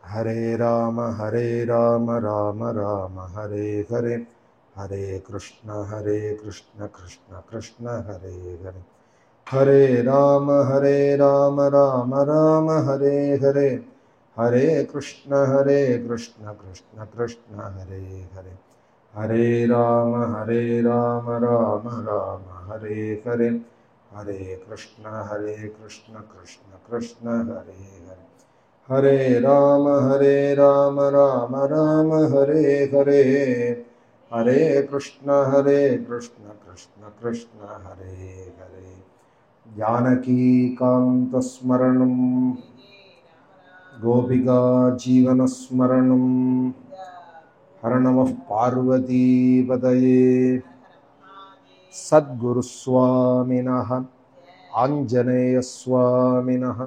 हरे राम राम राम हरे हरे, हरे कृष्ण कृष्ण कृष्ण हरे हरे, हरे राम राम राम हरे हरे, हरे कृष्ण कृष्ण कृष्ण हरे हरे, हरे राम राम राम हरे हरे, हरे कृष्ण कृष्ण कृष्ण हरे हरे, हरे राम राम हरे हरे, हरे कृष्ण कृष्ण कृष्ण हरे हरे। जानकी कांत स्मरणं गोपिका जीवन स्मरणं, हर नमः पार्वती पतये। सद्गुरु स्वामिनः आंजनेय स्वामिनः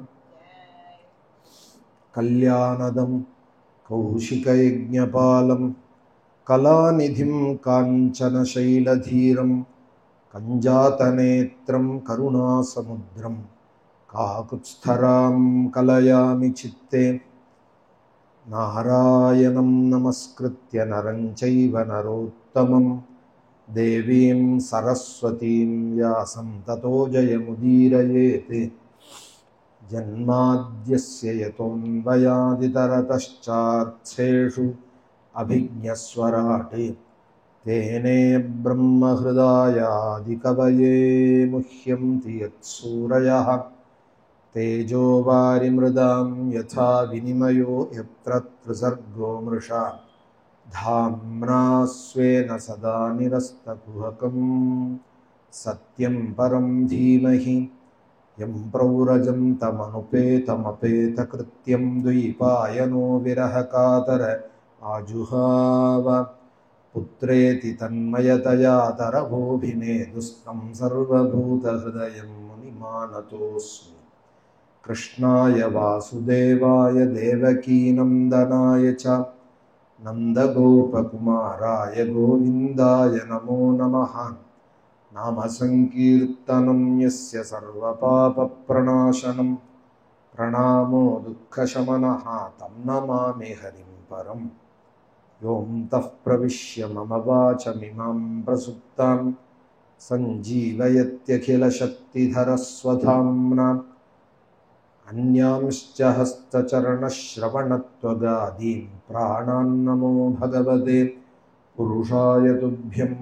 कल्याणदं कौशिकयज्ञपालं कलानिधिं काञ्चनशैलधीरं कञ्जातनेत्रं करुणासमुद्रं काकुत्स्थरां कलयामि चित्ते, नारायणं नमस्कृत्य नरं चैव नरोत्तमं, देवीं सरस्वतीं व्यासं ततो जयमुदीरयेत्। जन्माद्यस्य यतोऽन्वयादितरतश्चार्थेषु अभिज्ञस्वराट् तेने ब्रह्महृदायादिकवये मुह्यन्ति यत्सूरयः, तेजो वारिमृदां यथा विनिमयो यत्र त्रिसर्गो मृषा, धाम्ना स्वेन सदा निरस्तकुहकं सत्यं परं धीमहि, यं प्रव्रजन्तमनुपेतमपेतकृत्यं द्वैपायनो विरहकातर आजुहाव, पुत्रेति तन्मयतया तरवोऽभिनेदुस्तं सर्वभूतहृदयं मुनिमानतोऽस्मि। कृष्णाय वासुदेवाय देवकीनन्दनाय च नन्दगोपकुमाराय गोविन्दाय नमो नमः। नाम संकीर्तनं यस्य सर्वपापप्रणाशनं, प्रणामो दुःखशमनः तं नमामि हरिं परम्। योऽन्तः प्रविश्य मम वाचमिमां प्रसुप्तां सञ्जीवयत्यखिलशक्तिधरस्वधाम्ना, अन्यांश्च हस्तचरणश्रवणत्वगादीन् प्राणान्नमो भगवते पुरुषाय तुभ्यं।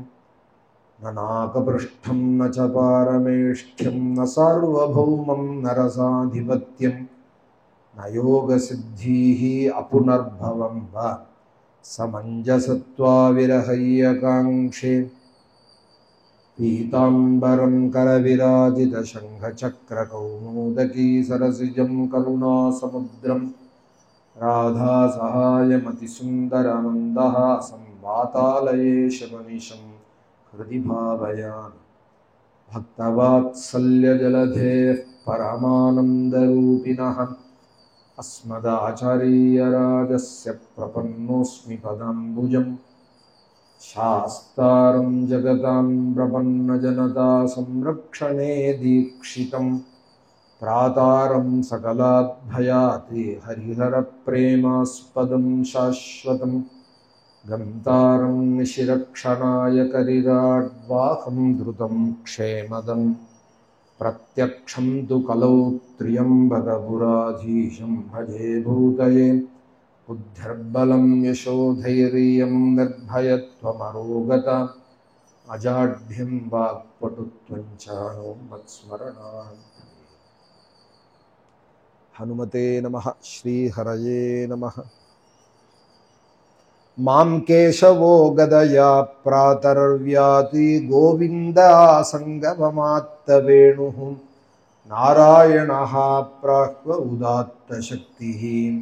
न नाकपृष्ठं न च पारमेष्ठ्यं न सार्वभौमं न रसाधिपत्यं, न योगसिद्धिः अपुनर्भवं वा समञ्जसत्वाविरहय्यकाङ्क्षे। पीताम्बरं करविराजितशङ्खचक्रकौमोदकी सरसिजं करुणासमुद्रं, राधासहायमतिसुन्दरमन्दहासं वातालयेशमनिशं हृदि भावयामि। भक्तवात्सल्यजलधेः परमानन्दरूपिणः, अस्मदाचार्यराजस्य प्रपन्नोऽस्मि पदाम्बुजं, शास्तारं जगतां प्रपन्नजनता संरक्षणे दीक्षितं, त्रातारं सकलाद्भयात् हरिहरप्रेमास्पदं शाश्वतं, गन्तारं निशिरक्षणाय करिराड्वाहं द्रुतं क्षेमदं, प्रत्यक्षं तु कलौ त्र्यम्बकपुराधीशं भजे भूतये। बुद्धिर्बलं यशोधैर्यं निर्भयत्वमरोगता, अजाड्यं वाक्पटुत्वं च नो मत्स्मरणात्। हनुमते नमः। श्रीहरये नमः। मां केशवो गदया प्रातर्व्याति गोविन्दासङ्गममात्तवेणुः, नारायणः प्राह्व उदात्तशक्तिः,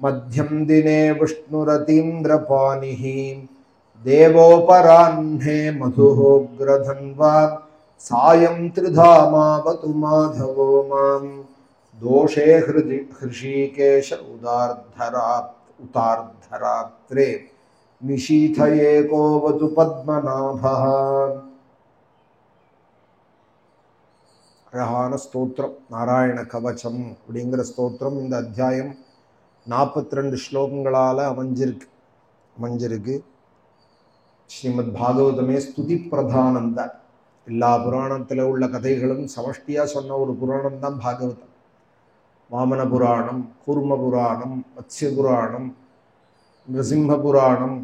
मध्यं दिने विष्णुरतीन्द्रपाणिः, देवोपराह्ने मधुहोग्रधन्वा, सायं त्रिधामावतु माधवो मां, दोषे हृषीकेश उतार्धरात्रे, निशीथये कोवतु पद्मनाभः। அழகான ஸ்தோத்திரம் நாராயண கவச்சம் அப்படிங்கிற ஸ்தோத்திரம் இந்த அத்தியாயம் 42 ஸ்லோகங்களால் அமைஞ்சிருக்கு. ஸ்ரீமத் பாகவதமே ஸ்துதி பிரதானம் தான். எல்லா புராணத்தில் உள்ள கதைகளும் சமஷ்டியாக சொன்ன ஒரு புராணம் தான் பாகவதம். வாமன புராணம், கூர்ம புராணம், மத்ஸ்ய புராணம், நிருசிம்ம புராணம்,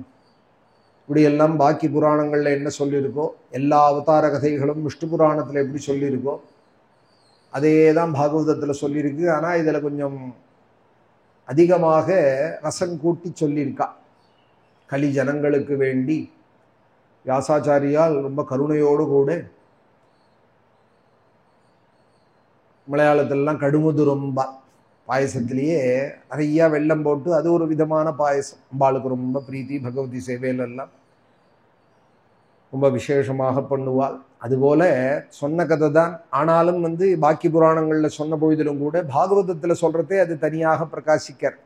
இப்படியெல்லாம் பாக்கி புராணங்களில் என்ன சொல்லியிருக்கோ எல்லா அவதார கதைகளும் விஷ்ணு புராணத்தில் எப்படி சொல்லியிருக்கோ அதே தான் பாகவதத்தில் சொல்லியிருக்கு. ஆனால் இதில் கொஞ்சம் அதிகமாக ரசம் கூட்டி சொல்லியிருக்கா. கலி ஜனங்களுக்கு வேண்டி வியாசாச்சாரியால் ரொம்ப கருணையோடு கூட மலையாளத்திலலாம் கடுமுது ரொம்ப பாயசத்திலேயே நிறையா வெல்லம் போட்டு அது ஒரு விதமான பாயசம். அம்பாளுக்கு ரொம்ப பிரீத்தி, பகவதி சேவையிலெல்லாம் ரொம்ப விசேஷமாக பண்ணுவாள். அதுபோல சொன்ன கதை தான். ஆனாலும் பாக்கி புராணங்களில் சொன்ன போதிலும் கூட பாகவதத்தில் சொல்கிறதே அது தனியாக பிரகாசிக்கார்.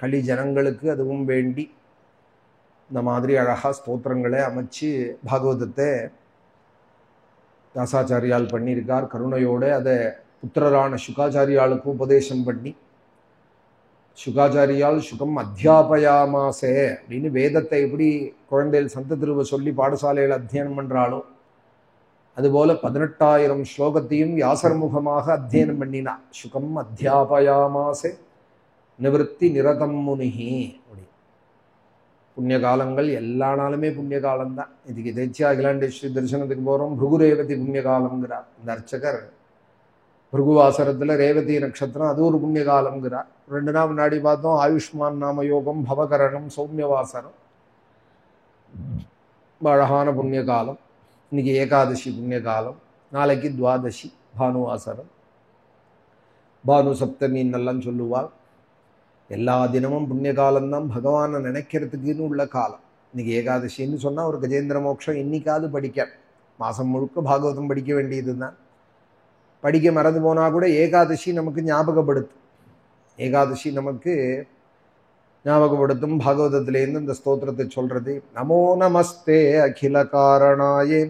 கலி ஜனங்களுக்கு அதுவும் வேண்டி இந்த மாதிரி அழகாக ஸ்தோத்திரங்களை அமைச்சு பாகவதத்தை வியாசாச்சாரியால் பண்ணியிருக்கார். கருணையோடு அதை புத்திரரான சுகாச்சாரியாளுக்கும் உபதேசம் பண்ணி, சுகாச்சாரியால் சுகம் அத்தியாபயாமாசே அப்படின்னு வேதத்தை எப்படி குழந்தைகள் சந்த திருவ சொல்லி பாடசாலையில் அத்தியனம் பண்ணுறாளோ அதுபோல 18,000 ஸ்லோகத்தையும் வியாசர்முகமாக அத்தியனம் பண்ணினா. சுகம் அத்தியாபயாமாசே நிவர்த்தி நிரதம் முனிஹி. அப்படி புண்ணிய காலங்கள் எல்லா நாளுமே புண்ணிய காலம்தான். இதுக்கு எதேச்சியா அகிலாண்டேஸ்வரி தரிசனத்துக்கு போகிறோம். பிருகுரேவதி புண்ணிய காலம்ங்கிறார் இந்த அர்ச்சகர். பிருகுவாசரத்தில் ரேவதி நட்சத்திரம், அது ஒரு புண்ணிய காலம்ங்கிறார். 2 நாள் முன்னாடி பார்த்தோம் ஆயுஷ்மான் நாம யோகம், பவகரணம், சௌமியவாசரம், அழகான புண்ணிய காலம். இன்னைக்கு ஏகாதசி புண்ணிய காலம், நாளைக்கு துவாதசி பானுவாசரம், பானு சப்தமின்னெல்லாம் சொல்லுவாள். எல்லா தினமும் புண்ணிய காலம்தான். பகவானை நினைக்கிறதுக்குன்னு உள்ள காலம். இன்னைக்கு ஏகாதசின்னு சொன்னால் ஒரு கஜேந்திர மோட்சம் இன்னைக்காவது படிக்க, மாதம் முழுக்க பாகவதம் படிக்க வேண்டியது தான். படிக்க மறந்து போனால் கூட ஏகாதசி நமக்கு ஞாபகப்படுத்தும். ஏகாதசி நமக்கு ஞாபகப்படுத்தும். பாகவதத்திலேருந்து இந்த ஸ்தோத்திரத்தை சொல்றது. நமோ நமஸ்தே அகில காரணாயே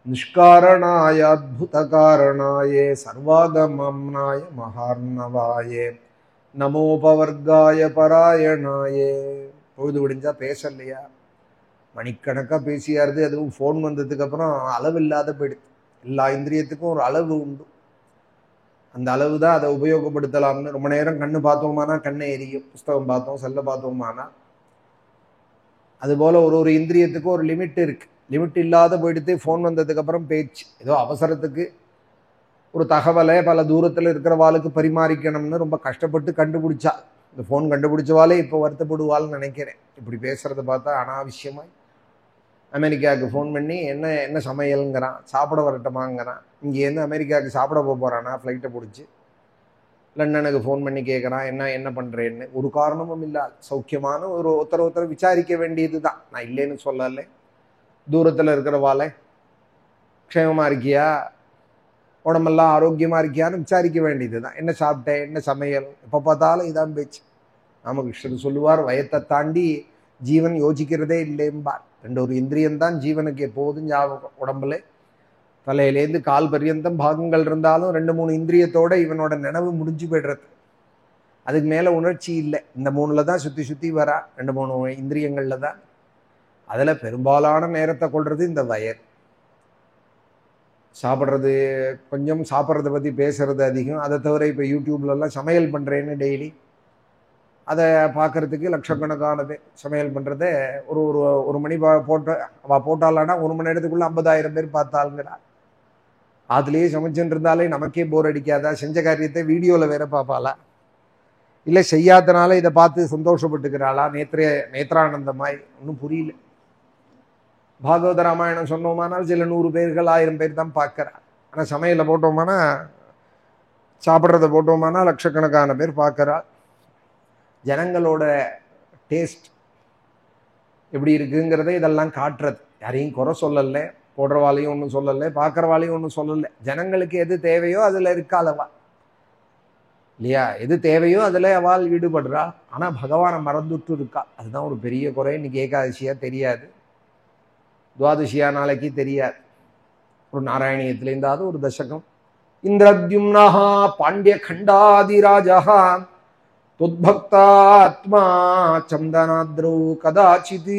நிஷ்காரணாய அத்புத காரணாயே சர்வாகமம்னாய மகார்ணவாயே நமோபவர்காய பராயணாயே. பொழுது விடிஞ்சா பேசலையா, மணிக்கணக்காக பேசியாருது. அதுவும் ஃபோன் வந்ததுக்கப்புறம் அளவில்லாத போயிடுது. எல்லா இந்திரியத்துக்கும் ஒரு அளவு உண்டு. அந்த அளவு தான் அதை உபயோகப்படுத்தலாம்னு. ரொம்ப நேரம் கண்ணு பார்த்தோமானா கண்ணை எரியும், புஸ்தகம் பார்த்தோம், செல்ல பார்த்தோமானா. அதுபோல் ஒரு இந்திரியத்துக்கும் ஒரு லிமிட் இருக்குது. லிமிட் இல்லாத போயிடுத்து. ஃபோன் வந்ததுக்கப்புறம் பேச்சு ஏதோ அவசரத்துக்கு ஒரு தகவலை பல தூரத்தில் இருக்கிறவாளுக்கு பரிமாறிக்கணும்னு ரொம்ப கஷ்டப்பட்டு கண்டுபிடிச்சா. இந்த ஃபோன் கண்டுபிடிச்சவாளே இப்போ வருத்தப்படுவாள்னு நினைக்கிறேன். இப்படி பேசுகிறத பார்த்தா அனாவசியமாய் அமெரிக்காவுக்கு ஃபோன் பண்ணி என்ன சமையலுங்கிறான், சாப்பிட வரட்டமாங்கிறான். இங்கேருந்து அமெரிக்காவுக்கு சாப்பிட போகிறானா ஃப்ளைட்டை பிடிச்சி. லண்டனுக்கு ஃபோன் பண்ணி கேட்குறான் என்ன பண்ணுறேன்னு. ஒரு காரணமும் இல்லை. சௌக்கியமான ஒருத்தர் விசாரிக்க வேண்டியது தான். நான் இல்லைன்னு சொல்லலை. தூரத்தில் இருக்கிறவாளை க்ஷேமமாக இருக்கியா, உடம்பெல்லாம் ஆரோக்கியமாக இருக்கியான்னு விசாரிக்க வேண்டியது தான். என்ன சாப்பிட்டேன், என்ன சமையல், எப்போ பார்த்தாலும் இதான் பேச்சு. ராமகிருஷ்ணர் சொல்லுவார், வயத்தை தாண்டி ஜீவன் யோசிக்கிறதே இல்லைம்பார். ஒரு இந்திரியம்தான் ஜீவனுக்கு எப்போதும் ஞாபகம். உடம்புல தலையிலேருந்து கால் பர்யந்தம் பாகங்கள் இருந்தாலும் 2-3 இந்திரியத்தோட இவனோட நினைவு முடிஞ்சு போய்டுறது. அதுக்கு மேலே உணர்ச்சி இல்லை. இந்த 3ல் தான் சுற்றி வரா. 2-3 இந்திரியங்களில் தான். அதில் பெரும்பாலான நேரத்தை கொள்வது இந்த வயர். சாப்பிட்றது கொஞ்சம், சாப்பிட்றத பற்றி பேசுறது அதிகம். அதை தவிர இப்போ யூடியூப்லலாம் சமையல் பண்ணுறேன்னு டெய்லி அதை பார்க்குறதுக்கு லட்சக்கணக்கான பேர் சமையல் பண்ணுறத ஒரு மணி போட்டாலானா 1 மணி நேரத்துக்குள்ளே 50,000 பேர் பார்த்தாளுங்கிறார். அதுலேயே சமைச்சுட்டு இருந்தாலே நமக்கே போர் அடிக்காதா? செஞ்ச காரியத்தை வீடியோவில் வேற பார்ப்பாளா, இல்லை செய்யாதனால இதை பார்த்து சந்தோஷப்பட்டுக்கிறாளா? நேத்ரானந்தமாய் ஒன்றும் புரியல. பாகவத ராமாயணம் சொன்னோமானால் சில 100 பேர்கள் 1000 பேர் தான் பார்க்குறா. ஆனால் சமையலில் போட்டோமானா, சாப்பிட்றத போட்டோமானா லட்சக்கணக்கான பேர் பார்க்குறா. ஜனங்களோட டேஸ்ட் எப்படி இருக்குங்கிறத இதெல்லாம் காட்டுறது. யாரையும் குறை சொல்லலை, போடுறவாளையும் ஒன்றும் சொல்லலை, பார்க்குறவாளையும் ஒன்றும் சொல்லலை. ஜனங்களுக்கு எது தேவையோ அதில் இருக்காளவா இல்லையா? எது தேவையோ அதில் அவள் ஈடுபடுறா. ஆனால் பகவானை மறந்துட்டு இருக்கா. அதுதான் ஒரு பெரிய குறை. இன்னைக்கு ஏகாதசியா தெரியாது, துவாதசியா நாளைக்கு தெரியாது. ஒரு நாராயணியத்திலேருந்தாவது ஒரு தசகம். இந்திரத்யும்னஹா பாண்டிய கண்டாதிராஜா துத்பக்தாத்மா சந்தனாத்ரௌ கதாச்சித்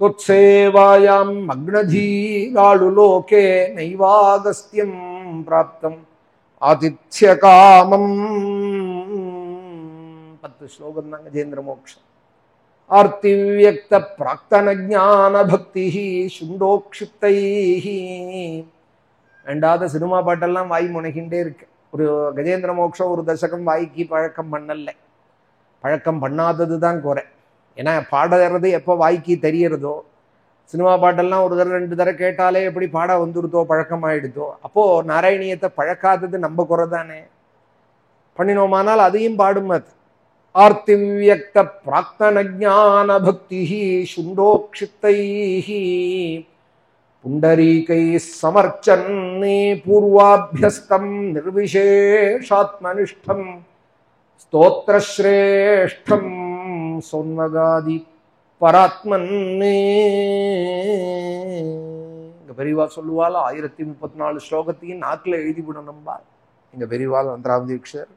त्वत्सेवायां मग्नधीराळु लोके नैवागस्त्यं प्राप्तम् आतिथ्यकामम् 10 श्लोकம் தான் கஜேந்திர மோக்ஷம். ஆர்த்திவ்யக்த பிராக்தன ஞான பக்தி சுண்டோக்ஷிப்தைஹ. ரெண்டாவது சினிமா பாட்டெல்லாம் வாய் முனைகின்றே இருக்கு. ஒரு கஜேந்திர மோக்ஷம் ஒரு தசகம் வாய்க்கு பழக்கம் பண்ணல, பழக்கம் பண்ணாதது தான் குறை. ஏன்னா பாடுறது எப்போ வாய்க்கு தெரியறதோ, சினிமா பாட்டெல்லாம் ஒரு தடவை 2 தடவை கேட்டாலே எப்படி பாட வந்துடுதோ, பழக்கமாயிடுதோ, அப்போது நாராயணியத்தை பழக்காதது நம்ம குறை தானே. பண்ணினோமானால் அதையும் பாடும். அது ஆர்த்திவ்யக்த பிராக்தன ஞான பக்தி சுண்டோக்ஷிப்தைஹ புண்டரீகை சமர்ச்சன்னே பூர்வாபியஸ்தம் நிர்விசேஷாத்மனிஷ்டம் ஸ்தோத்ரஸ்ரேஷ்டம் சொன்னகாதி பராத்மன்னே. எங்க பெரியவா சொல்லுவாள் 1034 ஸ்லோகத்தையும் நாக்கில் எழுதிவிடணும்பா. எங்க பெரியவாள் அந்தராமதீக்ஷர்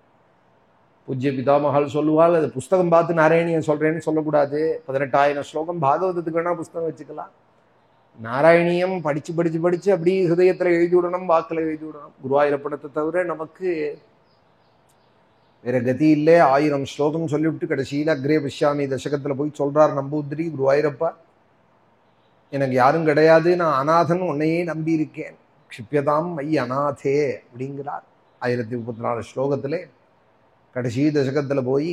பூஜ்ய பிதாமகால் சொல்லுவாள், அது புஸ்தகம் பார்த்து நாராயணியன் சொல்றேன்னு சொல்லக்கூடாது. 18,000 ஸ்லோகம் பாகவதத்துக்கு வேணா புஸ்தகம் வச்சுக்கலாம். நாராயணியம் படிச்சு படிச்சு படிச்சு அப்படி ஹிருதயத்துல எழுதி விடணும், வாக்கில் எழுதி விடணும். குருவாயூரப்படத்தை தவிர நமக்கு வேற கதி இல்லை. 1000 ஸ்லோகம் சொல்லிவிட்டு கடைசியில் அக்ரே பஷ்யாமி தசகத்துல போய் சொல்றார் நம்பூதிரி, குருவாயூரப்பா எனக்கு யாரும் கிடையாது, நான் அநாதன், உன்னையே நம்பி இருக்கேன், க்ஷிப்யதாம் மை அநாதே அப்படிங்கிறார். 1034 ஸ்லோகத்திலே கடைசி தசகத்துல போய்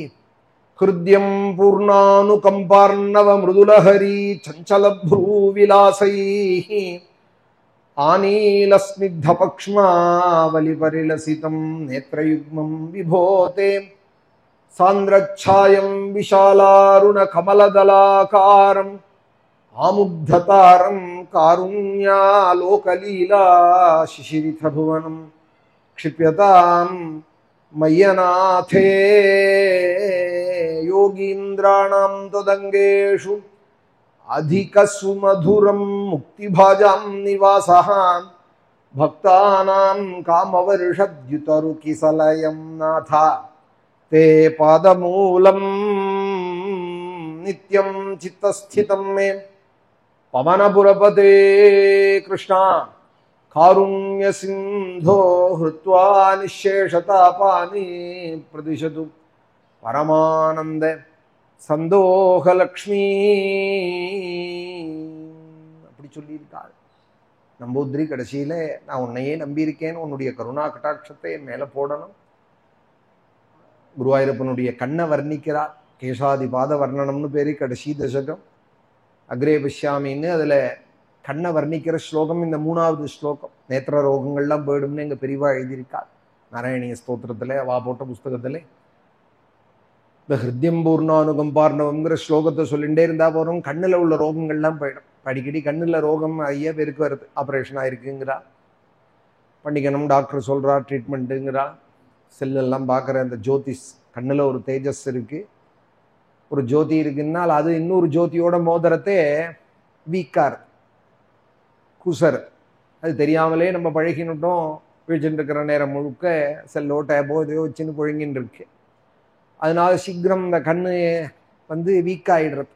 ஹிருத்யம் பூர்ணானுகம்பார்ணவ மிருதுலஹரி சஞ்சல ப்ரூவிலாசைஹ ஆனீலஸ்னிக்தபக்ஷ்மாவலிபரிலசிதம் நேத்ரயுக்மம் விபோதே சாந்திரச்சாயம் விஷாலாருண கமலதலாகாரம் ஆமுக்ததாரம் காருண்யாலோகலீலா சிசிரிதபுவனம் க்ஷிப்யதாம் மய்யநாதே யோகீந்திராணாம் ததங்கேஷு அதிக சுமதுரம் முக்திபாஜாம் நிவாசः பக்தானாம் காமவர்ஷத்யுதருகிசலயம் நாதா தே பாதமூலம் நித்யம் சித்தஸ்திதம் மே பவனபுரபதே கிருஷ்ணா காருண்ய சிந்தோ ஹ்ருத்வா நிஷேஷதாபானி பிரதிஷது பரமானந்த சந்தோகலக்ஷ்மி. அப்படி சொல்லியிருக்காள் நம்பூதிரி. கடைசியில நான் உன்னையே நம்பியிருக்கேன், உன்னுடைய கருணா கட்டாட்சத்தை என் மேல போடணும். குருவாயூரப்பனுடைய கண்ணை வர்ணிக்கிறார். கேசாதி பாத வர்ணனம்னு பேரு கடைசி தசகம். அக்ரே பஷ்யாமின்னு அதுல கண்ணை வர்ணிக்கிற ஸ்லோகம் இந்த 3வது ஸ்லோகம். நேத்திர ரோகங்கள்லாம் போயிடும்னு எங்க பெரியவா எழுதியிருக்காள் நாராயணிய ஸ்தோத்திரத்துல, அவா போட்ட புஸ்தகத்துல. இந்த ஹிருத்யம் பூர்ணானுகம்பார்ணவங்கிற ஸ்லோகத்தை சொல்லிகிட்டே இருந்தா போறோம், கண்ணுல உள்ள ரோகங்கள்லாம் போயிடும். அடிக்கடி கண்ணுல ரோகம் ஐயா பேருக்கு வருது, ஆப்ரேஷன் ஆயிருக்குங்கிறா, பண்ணிக்கணும் டாக்டர் சொல்றா, ட்ரீட்மெண்ட்டுங்கிறா. செல்லெல்லாம் பார்க்குற அந்த ஜோதிஷ் கண்ணுல ஒரு தேஜஸ் இருக்கு, ஒரு ஜோதி இருக்குன்னால் அது இன்னொரு ஜோதியோட மோதிரத்தை வீக்கார் குசர். அது தெரியாமலே நம்ம பழகினுட்டோம். விழிச்சுட்டு இருக்கிற நேரம் முழுக்க செல்லோ டேபோ இதையோ வச்சுன்னு புழங்கின்னு இருக்கு. அதனால சீக்கிரம் இந்த கண்ணு வீக்காயிடுறது.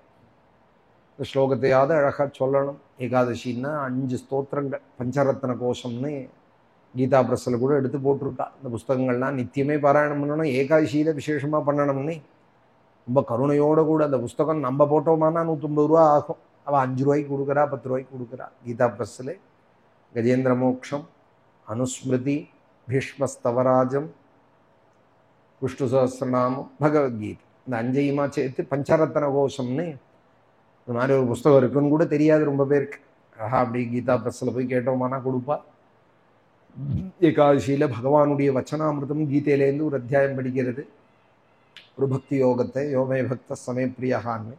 இந்த ஸ்லோகத்தையாவது அழகா சொல்லணும். ஏகாதசின்னா 5 ஸ்தோத்திரங்கள், பஞ்சரத்ன கோஷம்னு கீதா பிரஸ்ஸில் கூட எடுத்து போட்டிருக்கா. இந்த புஸ்தகங்கள்லாம் நித்தியமே பாராயணம் பண்ணணும், ஏகாதசியில விசேஷமா பண்ணணும்னு ரொம்ப கருணையோட கூட. அந்த புஸ்தகம் நம்ம போட்டோமானா 150 ரூபா ஆகும். அவள் 5 ரூபாய்க்கு கொடுக்குறா, 10 ரூபாய்க்கு கொடுக்குறா. கீதா பிரஸ்ஸில் கஜேந்திர மோக்ஷம், அனுஸ்மிருதி, பீஷ்மஸ்தவராஜம், விஷ்ணு சஹஸ்ரநாமம், பகவத்கீதை, இந்த 5ஐயுமா சேர்த்து பஞ்சரத்ன கோஷம்னு இந்த மாதிரி ஒரு புஸ்தகம் இருக்குன்னு கூட தெரியாது ரொம்ப பேருக்கு. அப்படி கீதா பிரஸ்ஸில் போய் கேட்டோமானா கொடுப்பா. ஏகாதசியில பகவானுடைய வச்சனாமிருதம் கீதையிலேருந்து ஒரு அத்தியாயம் படிக்கிறது, ஒரு பக்தி யோகத்தை, யோமே பக்த சமய பிரியான்னு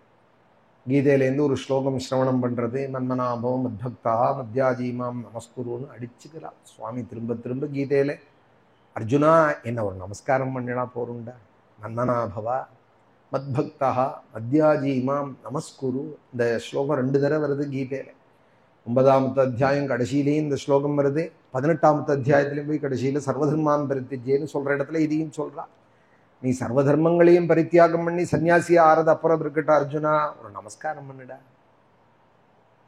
கீதையிலேருந்து ஒரு ஸ்லோகம் சிரவணம் பண்றது. மன்மனாபோ மத்பக்தா மத்யாஜீமாம் நமஸ்குருன்னு அடிச்சுக்கிறா சுவாமி திரும்ப திரும்ப கீதையில. அர்ஜுனா என்ன ஒரு நமஸ்காரம் பண்ணினா போருண்டா, மன்மனாபவா மத்பக்தா மத்யாஜீமாம் நமஸ்குரு. இந்த ஸ்லோகம் 2 தடவை வருது கீதையில. 9வது அத்தியாயம் கடைசியிலேயும் இந்த ஸ்லோகம் வருது. 18வது அத்தியாயத்திலையும் போய் கடைசியில சர்வதர்மான் பரித்தியஜேன்னு சொல்ற இடத்துல இதையும் சொல்றா. நீ சர்வ தர்மங்களையும் பரித்தியாகம் பண்ணி சன்னியாசியா ஆறது அப்புறம் இருக்கட்டும் அர்ஜுனா, ஒரு நமஸ்காரம் பண்ணுடா.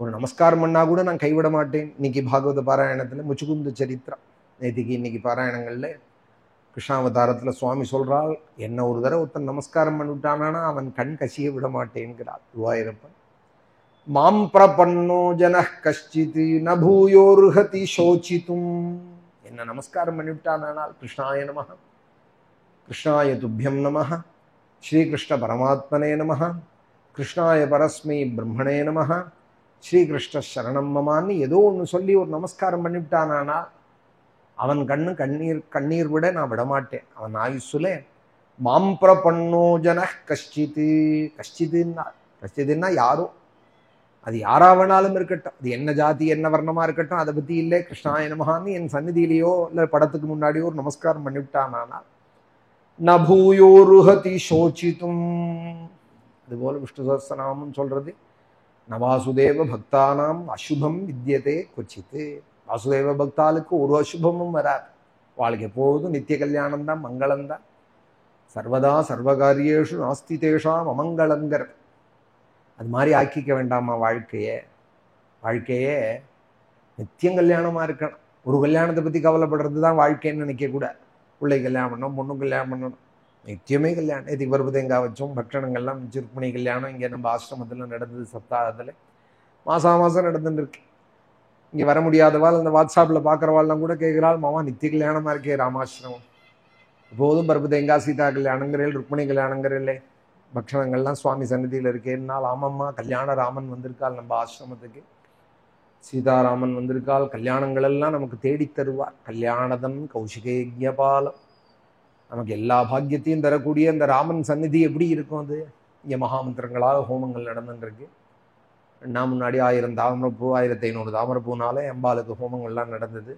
ஒரு நமஸ்காரம் பண்ணா கூட நான் கைவிட மாட்டேன். இன்னைக்கு பாகவத பாராயணத்துல முச்சுகுந்த சரித்திரம், நேற்றுக்கு இன்னைக்கு பாராயணங்கள்ல கிருஷ்ணாவதாரத்துல சுவாமி சொல்றாள், என்ன ஒரு தடவை ஒருத்தன் நமஸ்காரம் பண்ணிவிட்டானா அவன் கண் கசிய விட மாட்டேங்கிறாள் குருவாயூரப்பன். மாம் பிரபன்னோ ஜன கஷ்டித் ந பூயோர்ஹதி சோசித்தும். என்ன நமஸ்காரம் பண்ணிவிட்டானால் கிருஷ்ணாய நமஹ, கிருஷ்ணாய துப்யம் நமஹ, ஸ்ரீகிருஷ்ண பரமாத்மனே நமஹ, கிருஷ்ணாய பரஸ்மை பிரம்மணே நமஹ, ஸ்ரீகிருஷ்ண சரணம் மமான்னு ஏதோ ஒன்று சொல்லி ஒரு நமஸ்காரம் பண்ணிவிட்டானா அவன் கண்ணீர் விட நான் விடமாட்டேன். அவன் ஆயுசுல மாம் பிரபன்னோ ஜன கஷ்டித், கஷ்டித்துன்னா யாரோ, அது யாராவனாலும் இருக்கட்டும், அது என்ன ஜாதி என்ன வர்ணமா இருக்கட்டும், அதை பத்தி இல்லை, கிருஷ்ணாய நமஹான்னு என் சந்நிதியிலேயோ இல்லை படத்துக்கு முன்னாடியோ ஒரு நமஸ்காரம் பண்ணிவிட்டானா ந பூயோருஹதி சோசித்தும். அதுபோல விஷ்ணு சஹஸ்ரநாமம் சொல்றது, ந வாசுதேவ பக்தானாம் அசுபம் வித்யதே கொச்சித்து. வாசுதேவ பக்தாளுக்கு ஒரு அசுபமும் வராது. வாழ்க்கை எப்போதும் நித்திய கல்யாணம் தான், மங்களம் தான். சர்வதா சர்வகாரியேஷு நாஸ்தி தேஷாம் அமங்கலங்கர். அது மாதிரி ஆக்கிக்க வேண்டாமா வாழ்க்கையே? வாழ்க்கையே நித்தியம் கல்யாணமா இருக்கணும். ஒரு கல்யாணத்தை பத்தி கவலைப்படுறது தான் வாழ்க்கைன்னு நினைக்க கூட. பிள்ளை கல்யாணம் பண்ணணும், பொண்ணு கல்யாணம் பண்ணணும், நித்தியமே கல்யாணம். இதுக்கு பருவதேங்காய் வச்சோம், பட்சணங்கள்லாம் சிறுப்பணி கல்யாணம் இங்கே நம்ம ஆசிரமத்தில் நடந்தது, சப்தாகத்தில் மாதம் நடந்துட்டு இருக்கு. இங்கே வர முடியாதவாள் அந்த வாட்ஸ்அப்பில் பார்க்குறவாள்லாம் கூட கேட்குறாள், மாமா நித்திய கல்யாணமாக இருக்கே ராமாசிரமம், இப்போதும் பருவதேங்காய் சீதா கல்யாணங்கிறேன், ருக்மிணி கல்யாணங்கிறே, பக்ஷணங்கள்லாம் சுவாமி சன்னதியில் இருக்கேன்னால், ஆமாம்மா கல்யாண ராமன் வந்திருக்காள் நம்ம ஆசிரமத்துக்கு, சீதாராமன் வந்திருக்காள், கல்யாணங்கள் எல்லாம் நமக்கு தேடி தருவார். கல்யாணதம் கௌஷிகேஜபாலம், நமக்கு எல்லா பாக்கியத்தையும் தரக்கூடிய அந்த ராமன் சந்நிதி எப்படி இருக்கும்? அது இங்கே மகாமந்திரங்களாக ஹோமங்கள் நடந்துருக்கு. நான் முன்னாடி 1000 தாமரப்பூ 1500 தாமரப்பூனாலே அம்பாளுக்கு ஹோமங்கள்லாம் நடந்தது.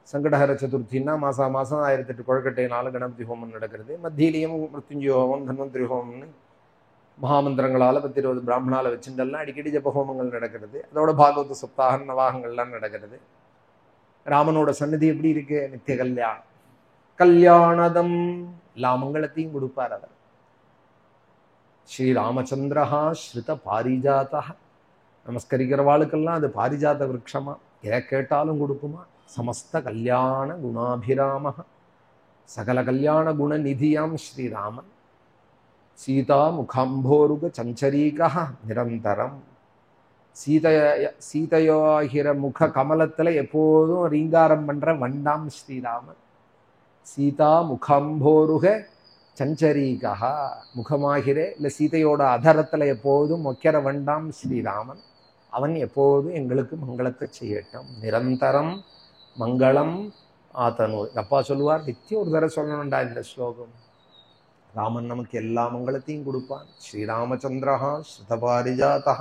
சங்கடஹர சதுர்த்தின்னா மாதம் 1008 குழக்கட்டையினால கணபதி ஹோமம் நடக்கிறது. மத்தியிலையும் மிருத்யுஞ்சய ஹோமம், தன்வந்திரி ஹோமம்னு மகாமந்திரங்களால் 10-20 பிராமணால வச்சுட்டெல்லாம் அடிக்கடி ஜப ஹோமங்கள் நடக்கிறது. அதோட பாகவத சப்தாக நவாகங்கள்லாம் நடக்கிறது. ராமனோட சன்னதி எப்படி இருக்கு? நித்திய கல்யாணம், கல்யாணதம், எல்லா மங்களத்தையும் கொடுப்பார் அவர். ஸ்ரீ ராமச்சந்திரஹா ஸ்ருத பாரிஜாதா. நமஸ்கரிக்கிறவாளுக்கெல்லாம் அது பாரிஜாத விரக்ஷமா, எதை கேட்டாலும் கொடுக்குமா. சமஸ்த கல்யாண குணாபிராம, சகல கல்யாண குண நிதியாம் ஸ்ரீராமன். சீதா முகாம்போருக சஞ்சரீகா நிரந்தரம். சீதையாகிற முக கமலத்துல எப்போதும் ரீங்காரம் பண்ற வண்டாம் ஸ்ரீராமன். சீதா முகாம்போருக சஞ்சரீகா, முகமாகிற இல்லை சீதையோட அதரத்துல எப்போதும் மொக்கிற வண்டாம் ஸ்ரீராமன். அவன் எப்போதும் எங்களுக்கு மங்களத்தை செய்யட்டும். நிரந்தரம் மங்களம் ஆத்தனூர். அப்பா சொல்லுவார், நித்தியம் ஒரு தடவை சொல்லணும்டா இந்த ஸ்லோகம். ராமன் நமக்கு எல்லா மங்களத்தையும் கொடுப்பான். ஸ்ரீராமச்சந்திரஹா ஸ்ருதபாரிஜாதா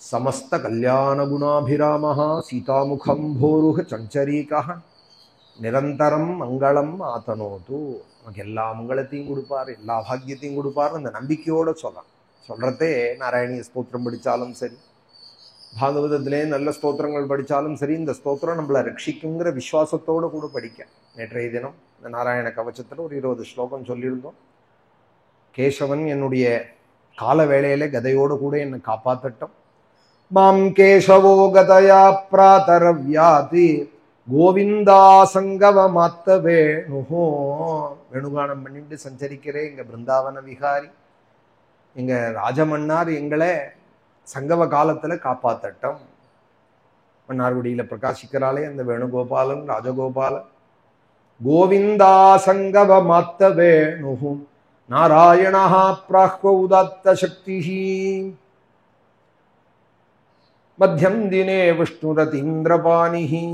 சமஸ்த கல்யாண குணாபிராமஹா சீதாமுகம் போருக சஞ்சரீகா நிரந்தரம் மங்களம் ஆத்தனோது. நமக்கு எல்லா மங்களத்தையும் கொடுப்பார், எல்லா பாக்கியத்தையும் கொடுப்பார். அந்த நம்பிக்கையோட சொல்றதே நாராயணிய ஸ்தோத்திரம் படித்தாலும் சரி, பாகவதத்திலே நல்ல ஸ்தோத்திரங்கள் படித்தாலும் சரி, இந்த ஸ்தோத்திரம் நம்மளை ரட்சிக்குங்கிற விசுவாசத்தோடு கூட படிக்க. நேற்றைய தினம் இந்த நாராயண கவச்சத்தில் ஒரு 20 ஸ்லோகம் சொல்லியிருந்தோம். கேசவன் என்னுடைய கால வேளையில கதையோடு கூட என்னை காப்பாற்றட்டும். மாம் கேசவோ கதயா பிராதரவ்யாதி கோவிந்தா சங்கவமாத்த வேணுஹோ. வேணுகானம் பண்ணிட்டு சஞ்சரிக்கிறேன் எங்க பிருந்தாவன விகாரி, எங்க ராஜமன்னார் எங்களை சங்கவ காலத்துல காப்பாத்தட்டும். மன்னார்குடியில பிரகாசிக்கிறாளே அந்த வேணுகோபாலன், ராஜகோபாலன். கோவிந்தா சங்கவமாத்த வேணுஹு நாராயணா பிராஹ்வ உதாத்த சக்தி மத்தியம் தினே விஷ்ணுரதீந்திரபாணிஹி.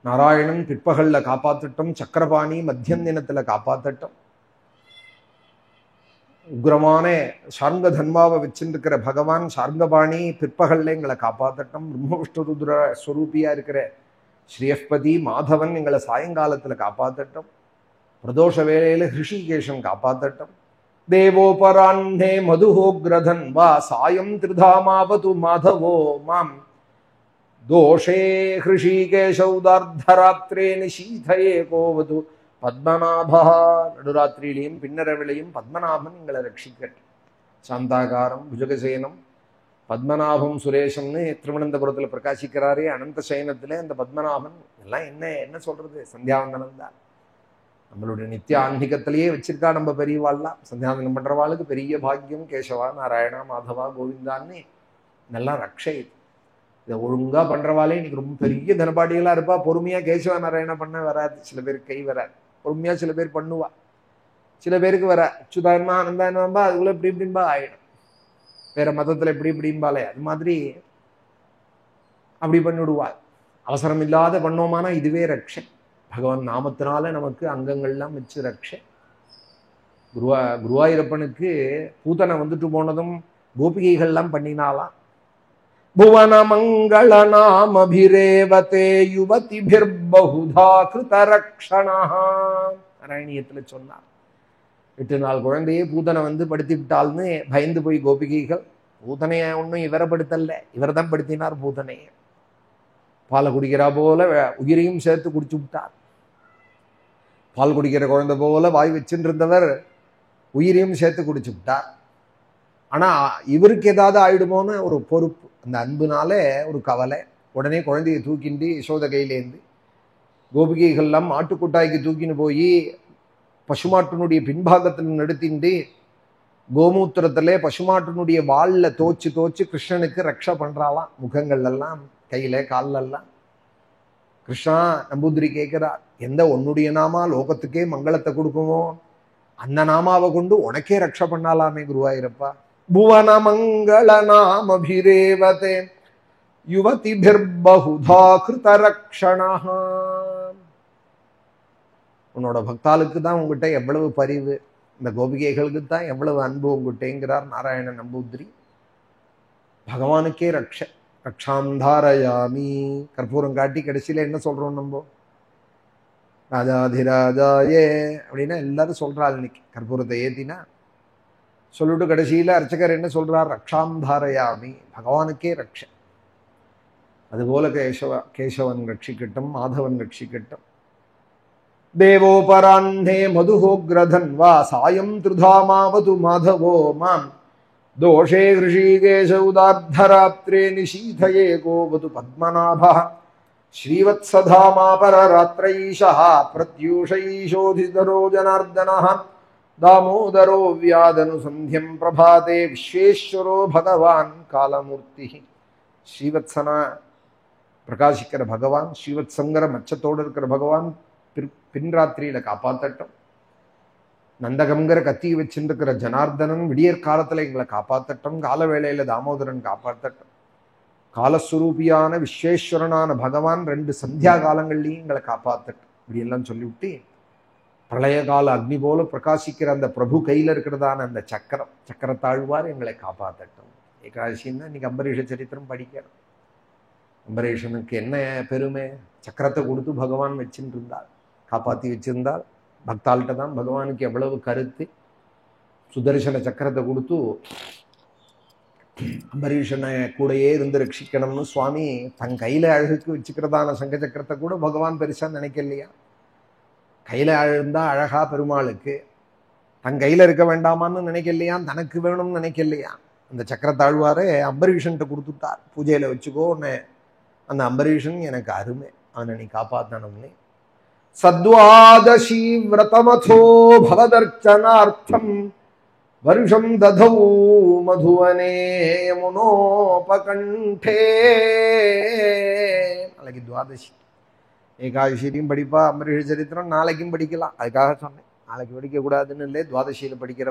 நாராயணன் பிற்பகல்ல காப்பாத்தட்டும், சக்கரபாணி மத்தியம் தினத்துல காப்பாத்தட்டும். உக்ரமான சார்ங்க தன்மாவை வச்சுருக்கிற பகவான் சார்ங்கபாணி பிற்பகல்ல எங்களை காப்பாத்தட்டும். பிரம்ம விஷ்ணு ருத்ர ஸ்வரூபியா இருக்கிற ஸ்ரீயப்பதி மாதவன் எங்களை சாயங்காலத்துல காப்பாத்தட்டும். பிரதோஷ வேளையில ஹிருஷிகேஷன் காப்பாத்தட்டும். தேவோபராண்ணே மதுஹோக்ரதன் வா சாயம் திரிதாமாவது மாதவோ மாம் தோஷே ஹிருஷிகேஷௌதார்த்தராத்திரே நிஷீதயே கோவது பத்மநாபா. நடுராத்திரியிலையும் பின்னரவிலையும் பத்மநாபன் எங்களை ரட்சிக்கட்டும். சாந்தாகாரம் புஜகசேனம் பத்மநாபம் சுரேஷம்னு திருவனந்தபுரத்தில் பிரகாசிக்கிறாரே அனந்த சயனத்தில் அந்த பத்மநாபன் எல்லாம் என்ன சொல்றது, சந்தியாவந்தனம் தான். நம்மளுடைய நித்திய ஆன்மீகத்திலேயே வச்சிருக்கா நம்ம பெரியவாள்லாம். சந்தியாவந்தனம் பண்றவாளுக்கு பெரிய பாக்கியம். கேசவா, நாராயணா, மாதவா, கோவிந்தான்னு நல்லா ரக்ஷை. இதை ஒழுங்கா பண்றவாளே இன்னைக்கு ரொம்ப பெரிய தனபாடிகளா இருப்பா. பொறுமையா கேசவா நாராயணா பண்ண வராது, சில பேருக்கு கை வராது. பொறுமையா சில பேர் பண்ணுவா, சில பேருக்கு வர அச்சுதான்மா ஆனந்தான்மா அதுக்குள்ள இப்படி இப்படின்பா ஆயிடும். வேற மதத்துல இப்படி இப்படிம்பாலே அது மாதிரி அப்படி பண்ணிவிடுவாள். அவசரம் இல்லாத பண்ணோமானா இதுவே ரக்ஷை. பகவான் நாமத்தினால நமக்கு அங்கங்கள்லாம் வச்சு ரக்ஷை. குருவாயூரப்பனுக்கு பூதனை வந்துட்டு போனதும் கோபிகைகள்லாம் பண்ணினாலாம். புவன மங்கள நாமபிரேவதே யுவதிபிர்பஹுதா கிருத ரக்ஷணா. நாராயணியத்துல சொன்னார். 8 நாள் குழந்தையே பூதனை வந்து படுத்தி விட்டால்னு பயந்து போய் கோபிகைகள் பூதனைய ஒன்றும் இவரை படுத்தல்ல, இவர் தான் படுத்தினார் பூதனைய. பாலை குடிக்கிறா போல உயிரையும் சேர்த்து குடிச்சு விட்டார். பால் குடிக்கிற குழந்தை போல வாய் வச்சுட்டு இருந்தவர் உயிரையும் சேர்த்து குடிச்சு விட்டார். ஆனா இவருக்கு ஏதாவது ஆயிடுமோன்னு ஒரு பொறுப்பு, அந்த அன்புனால ஒரு கவலை. உடனே குழந்தையை தூக்கிண்டு யசோத கையிலேருந்து கோபிகைகள்லாம் மாட்டுக்கூட்டாய்க்கு தூக்கின்னு போய் பசுமாட்டினுடைய பின்பாகத்தில் நடத்திண்டு கோமூத்திரத்திலே பசுமாட்டினுடைய வாளில் தோச்சு கிருஷ்ணனுக்கு ரக்ஷா பண்றாளாம். முகங்கள் எல்லாம், கையில காலில் எல்லாம். கிருஷ்ணா நம்பூதிரி கேட்கிறார், எந்த உன்னுடைய நாமா லோகத்துக்கே மங்களத்தை கொடுக்குமோ அந்த நாமாவை கொண்டு உனக்கே ரக்ஷா பண்ணாலாமே குருவாயிரப்பா. புவன மங்கள நாமபிரேவதே யுவதிபிர்பஹுதா கிருத ரக்ஷணா. உன்னோட பக்தாளுக்கு தான் உங்ககிட்ட எவ்வளவு பரிவு, இந்த கோபிகைகளுக்கு தான் எவ்வளவு அன்பு உங்ககிட்டேங்கிறார் நாராயண நம்பூதிரி. பகவானுக்கே ரக்ஷாந்தாரயாமி. கற்பூரம் காட்டி கடைசியில என்ன சொல்றோம் நம்ம, ராஜாதிராஜாயே அப்படின்னா எல்லாரும் சொல்றாள். இன்னைக்கு கற்பூரத்தை ஏத்தினா சொல்லிட்டு கடைசியில அர்ச்சகர் என்ன சொல்றார், ரக்ஷாந்தாரயாமி, பகவானுக்கே ரக்ஷ. அதுபோல கேசவன் ரட்சிக்கட்டும், மாதவன் ரட்சிக்கட்டும். தேவோபராஹ்னே மதுஹோக்ரதன்வா சாயம் திருதாமாவது மாதவோ மாம் தோஷே ஹிருஷிகேஷௌதார்த்தராத்ரே நிஷீதயே கோவது பத்மநாபா. ஸ்ரீவத்சதாமாபரராத்ரைஷः பிரத்யூஷைஷோதிதரோ ஜனார்தனः தாமோதரோ வியாதனுசந்தியம் பிரபாதே விஸ்வேஸ்வரோ பகவான் காலமூர்த்தி. ஸ்ரீவத்சனா பிரகாசிக்கிற பகவான், ஸ்ரீவத்சங்கர மச்சத்தோடு இருக்கிற பகவான் பின்ராத்திரியில காப்பாத்தட்டும். நந்தகம்ங்கிற கத்தி வச்சுருக்கிற ஜனார்தனன் விடியற் காலத்துல எங்களை காப்பாத்தட்டும். கால வேளையில தாமோதரன் காப்பாத்தட்டும். காலஸ்வரூபியான விஸ்வேஸ்வரனான பகவான் 2 சந்தியா காலங்கள்லையும் எங்களை காப்பாத்தட்டும். இப்படி எல்லாம் சொல்லிவிட்டு பிரளய கால அக்னி போல பிரகாசிக்கிற அந்த பிரபு கையில இருக்கிறதான அந்த சக்கரத்தாழ்வார் எங்களை காப்பாத்தட்டும். ஏகாதசின்னா இன்னைக்கு அம்பரீஷ சரித்திரம் படிக்கிறோம். அம்பரீஷனுக்கு என்ன பெருமை, சக்கரத்தை கொடுத்து பகவான் வச்சுட்டு இருந்தார், காப்பாற்றி வச்சிருந்தால். பக்தாள்கிட்ட தான் பகவானுக்கு எவ்வளவு கருத்து. சுதர்சன சக்கரத்தை கொடுத்து அம்பரீஷனை கூடையே இருந்து ரட்சிக்கணும்னு சுவாமி தன் கையில அழகுக்கு வச்சுக்கிறதான சங்க சக்கரத்தை கூட பகவான் பெருசா நினைக்கலையா. கையில அழுந்தா அழகா பெருமாளுக்கு, தன் கையில இருக்க வேண்டாமான்னு நினைக்கலையா, தனக்கு வேணும்னு நினைக்கலையா. அந்த சக்கரத்தாழ்வாரே அம்பரீஷன்ட்ட கொடுத்துட்டார், பூஜையில வச்சுக்கோ, அந்த அம்பரீஷன் எனக்கு அருமை, அவனை நீ காப்பாத்தணும்னு. சத்வாதசி விரதமதோ பவதர்ச்சனார்த்தம் வருஷம் ததௌ மதுவனே யமுனோபகண்டே. நாளைக்கு துவாதசி, ஏகாதசியும் படிப்பா அம்பரீஷ சரித்திரம், நாளைக்கும் படிக்கலாம். அதுக்காக சொன்னேன், நாளைக்கு படிக்கக்கூடாதுன்னு இல்லை, துவாதசியில படிக்கிற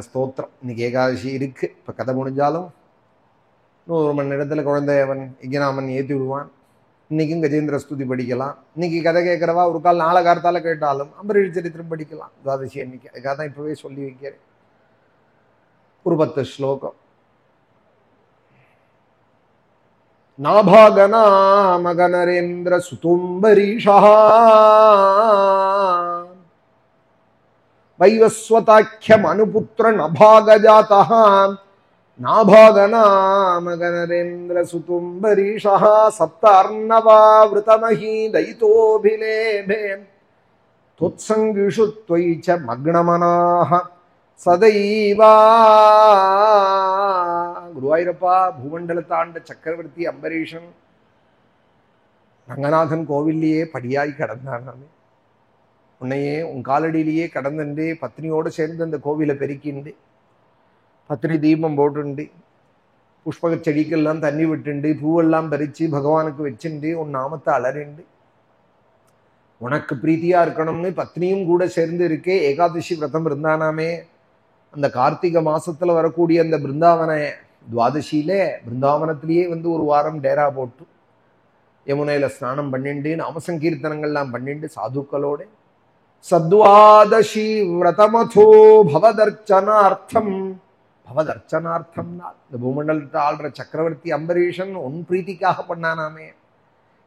ஸ்தோத்திரம். இன்னைக்கு ஏகாதசி இருக்கு. இப்போ கதை முடிஞ்சாலும் 100 மணி நேரத்தில் குழந்தையவன் யஜ்ஞாமன் ஏற்றி விடுவான். இன்னைக்கும் கஜேந்திர ஸ்துதி படிக்கலாம். இன்னைக்கு கதை கேட்கிறவா ஒரு கால் நாளை காலத்தால கேட்டாலும் அம்பரீஷ சரித்திரம் படிக்கலாம் துவாதசி அன்னைக்கு. அதுக்காக தான் இப்பவே சொல்லி வைக்கிறேன். ஒரு 10 ஸ்லோகம். நாபாகநாமகநரேந்திர சுதும்பரீஷா வைவஸ்வதாख्यम अनुपुत्र नभागजातः நாபாகநாமகனரேந்திர சுதும்பரீஷா சப்தார்ணவாவிருதமஹீ தைதோபிலேபே தொத்சங்கிஷு த்வைச்ச மக்னமனாஹ சதைவா. குருவாயூரப்பா, பூமண்டலத்தை ஆண்ட சக்கரவர்த்தி அம்பரீஷன் ரங்கநாதன் கோவில்லையே படியாய் கடந்தான். நான் உன்னையே உன் காலடியிலேயே கடந்துண்டு பத்னியோடு சேர்ந்து அந்த கோவிலை பெருக்கிண்டு பத்திரி தீபம் போட்டுண்டு புஷ்பக செடிக்கெல்லாம் தண்ணி விட்டுண்டு பூவெல்லாம் பறிச்சு பகவானுக்கு வச்சுண்டு உன் நாமத்தை அலறிண்டு உனக்கு பிரீத்தியா இருக்கணும்னு பத்னியும் கூட சேர்ந்து இருக்கே. ஏகாதசி விரதம் இருந்தானாமே. அந்த கார்த்திகை மாசத்துல வரக்கூடிய அந்த பிருந்தாவன துவாதசியில பிருந்தாவனத்திலேயே ஒரு வாரம் டேரா போட்டு யமுனையில ஸ்நானம் பண்ணிண்டு நாமசங்கீர்த்தனங்கள்லாம் பண்ணிண்டு சாதுக்களோட சத்வாதசி விரதமதோ பவதர்ச்சனார்த்தம். பவதர்ச்சனார்த்தம்னா இந்த பூமண்டலத்தை ஆள்ற சக்கரவர்த்தி அம்பரீஷன் உன் பிரீத்திக்காக பண்ணானாமே.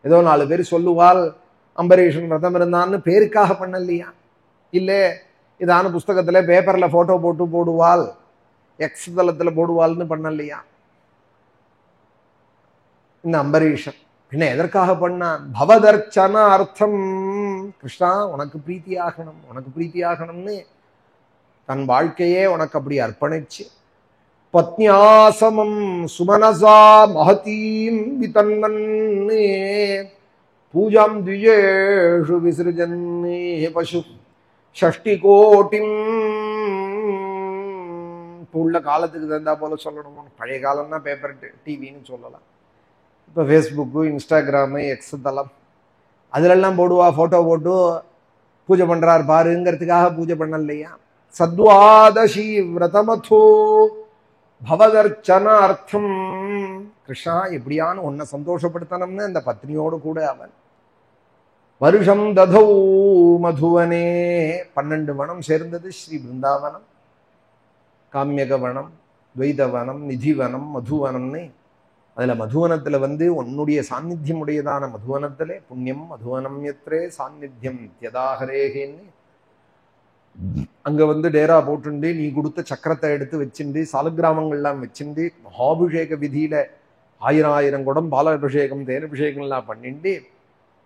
ஏதோ 4 பேர் சொல்லுவாள் அம்பரீஷன் விரதம் இருந்தான்னு பேருக்காக பண்ணலையா? இல்லை இதான புஸ்தகத்துல பேப்பர்ல போட்டோ போட்டு போடுவாள், எக்ஸ் தளத்துல போடுவாள்னு பண்ணலையா இந்த அம்பரீஷன்? பின்ன எதற்காக பண்ணான்? பவதர்ச்சன அர்த்தம். கிருஷ்ணா உனக்கு பிரீத்தியாகணும், உனக்கு பிரீத்தியாகணும்னு தன் வாழ்க்கையே உனக்கு அப்படி அர்ப்பணிச்சு பத்னியாசமம் சுமனசா மகதீம் விதன்மன்னே பூஜாம் த்விஜேஷு விசிருஜன்னே பசு ஷஷ்டி கோட்டிம். இப்போ உள்ள காலத்துக்கு தந்தா போல சொல்லணும். பழைய காலம்னா பேப்பர் டிவின்னு சொல்லலாம். இப்போ ஃபேஸ்புக்கு இன்ஸ்டாகிராமு எக்ஸ் தளம் அதிலெல்லாம் போடுவா, ஃபோட்டோ போட்டு பூஜை பண்ணுறார் பாருங்கிறதுக்காக பூஜை பண்ணலையா? சத்வாதசி விரதமதோ பவதர்ச்சன அர்த்தம். கிருஷ்ணா எப்படியான உன்னை சந்தோஷப்படுத்தணும்னு அந்த பத்னியோடு கூட அவன் வருஷம் ததௌ மதுவனே. 12 வனம் சேர்ந்தது ஸ்ரீ பிருந்தாவனம். காமியகவனம், துவைதவனம், நிதிவனம், மதுவனம்னு. அதுல மதுவனத்துல உன்னுடைய சாநித்தியம் உடையதான மதுவனத்துல புண்ணியம் மதுவனம் யத்ரே சாநித்தியம் த்யதாஹரேகேன்னு அங்க டேரா போட்டுண்டு நீ கொடுத்த சக்கரத்தை எடுத்து வச்சுண்டு சாலக்கிராமங்கள்லாம் வச்சுண்டு மகாபிஷேக விதியில 1000 குடம் பாலாபிஷேகம் தேனபிஷேகம்லாம் பண்ணிண்டு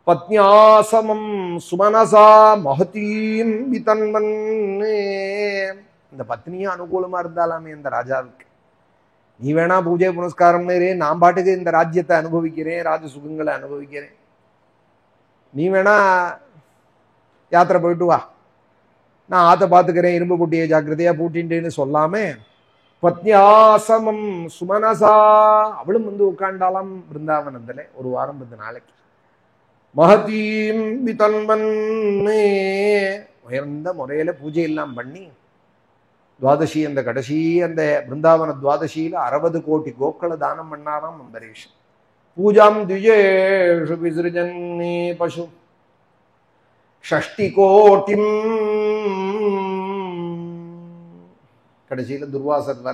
பத்னியாசமம் சுமனசா மகதீம் விதன்மன்னே. இந்த பத்னியும் அனுகூலமா இருந்தாலாமே இந்த ராஜாவுக்கு. நீ வேணா பூஜை புனஸ்காரம்னு நான் பாட்டுக்கு இந்த ராஜ்யத்தை அனுபவிக்கிறேன், ராஜ சுகங்களை அனுபவிக்கிறேன், நீ வேணா யாத்திரை போயிட்டு வா, நான் ஆத்த பார்த்துக்கிறேன், இரும்பு பூட்டியை ஜாக்கிரதையா பூட்டின்ட்டுன்னு சொல்லாம பத்னியாசமம் சுமனசா அவளும் உட்காண்டாலாம் பிருந்தாவனத்துல 1 வாரம் 10 நாளைக்கு. மகதீம் விதன்மன்னே உயர்ந்த முறையில பூஜை எல்லாம் பண்ணி துவாதசி அந்த கடைசி அந்த பிருந்தாவன துவாதசியில 60 கோடி கோக்களை தானம் பண்ணாராம் அம்பரீஷன். பூஜாம் த்விஜேஷு விசிருஜன்னே பசு ஷஷ்டி கோட்டிம். கடைசியில துர்வாசர்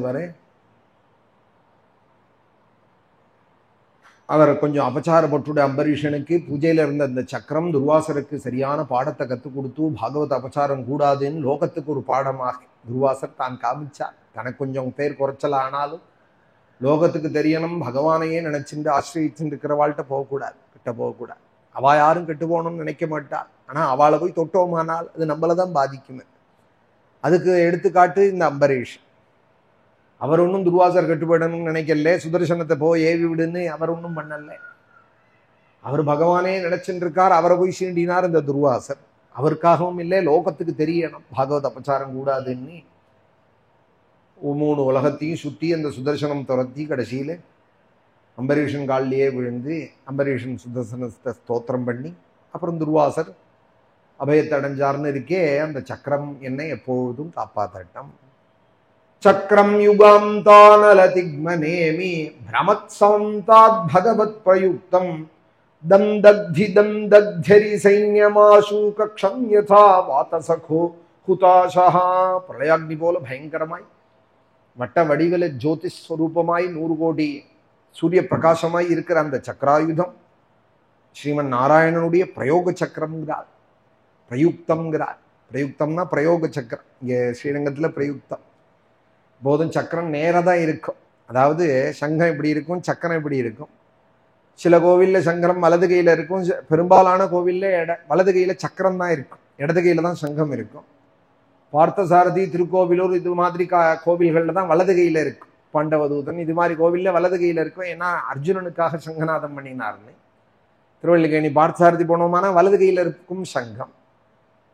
வரை அவர் கொஞ்சம் அபச்சாரப்பட்டுட அம்பரீஷனுக்கு பூஜையில இருந்த அந்த சக்கரம் துர்வாசருக்கு சரியான பாடத்தை கற்றுக் கொடுத்து பாகவத அபச்சாரம் கூடாதுன்னு லோகத்துக்கு ஒரு பாடமாக துர்வாசர் தான் காமிச்சார். தனக்கு கொஞ்சம் பேர் குறைச்சல் ஆனாலும் லோகத்துக்கு தெரியணும், பகவானையே நினைச்சுட்டு ஆசிரியிச்சுட்டு இருக்கிறவாள்கிட்ட போகக்கூடாது, கிட்ட போகக்கூடாது. அவள் யாரும் கெட்டு போகணும்னு நினைக்க மாட்டாள். ஆனா அவளை போய் தொட்டோமானால் அது நம்மளதான் பாதிக்குமே. அதுக்கு எடுத்துக்காட்டு இந்த அம்பரீஷ். அவர் ஒன்றும் துர்வாசர் கட்டுப்படணும்னு நினைக்கல, சுதர்சனத்தை போய் ஏவி விடுன்னு அவர் ஒன்றும் பண்ணல. அவர் பகவானே நினைச்சுட்டு இருக்கார். அவரை போய் சீண்டினார் இந்த துர்வாசர். அவருக்காகவும் இல்லை, லோகத்துக்கு தெரியணும் பாகவத அபச்சாரம் கூடாதுன்னு 3 உலகத்தையும் சுற்றி அந்த சுதர்சனம் துரத்தி கடைசியில அம்பரீஷன் காலிலேயே விழுந்து அம்பரீஷன் சுதர்சனத்தை ஸ்தோத்திரம் பண்ணி அப்புறம் துர்வாசர் அபயத்தை அடைஞ்சார்னு இருக்கே. அந்த சக்கரம் என்னை எப்பொழுதும் காப்பாற்றட்டும். சக்கரம் யுகாந்தானலதிக்மநேமி பிரமத்சவந்தாத் பகவத் பிரயுக்தம் தந்தக்தி சைன்யமாசு கக்ஷம் யதா வாதசகோ ஹுதாசா. பிரளயாக்னி போல பயங்கரமாய் வட்ட வடிவில ஜோதிஷ் ஸ்வரூபமாய் 100 கோடி சூரிய பிரகாசமாய் இருக்கிற அந்த சக்கராயுதம் ஸ்ரீமன் நாராயணனுடைய பிரயோக சக்கரம்ங்கிறார், பிரயுக்தம்ங்கிறார். பிரயுக்தம்னா பிரயோக சக்கரம். இங்கே ஸ்ரீரங்கத்தில் பிரயுக்தம் போதும் சக்கரம் நேராக தான் இருக்கும். அதாவது சங்கம் இப்படி இருக்கும், சக்கரம் இப்படி இருக்கும். சில கோவிலில் சங்கரம் வலது கையில் இருக்கும், பெரும்பாலான கோவிலில் வலது கையில் சக்கரம் தான் இருக்கும், இடது கையில் தான் சங்கம் இருக்கும். பார்த்தசாரதி, திருக்கோவிலூர் இது மாதிரி கோவில்களில் தான் வலது கையில் இருக்கும். பாண்டவதூதன் இது மாதிரி கோவிலில் வலது கையில் இருக்கும். ஏன்னா அர்ஜுனனுக்காக சங்கநாதம் பண்ணினார்னு. திருவள்ளிக்கேணி பார்த்தசாரதி போனோமானா வலது கையில் இருக்கும் சங்கம்.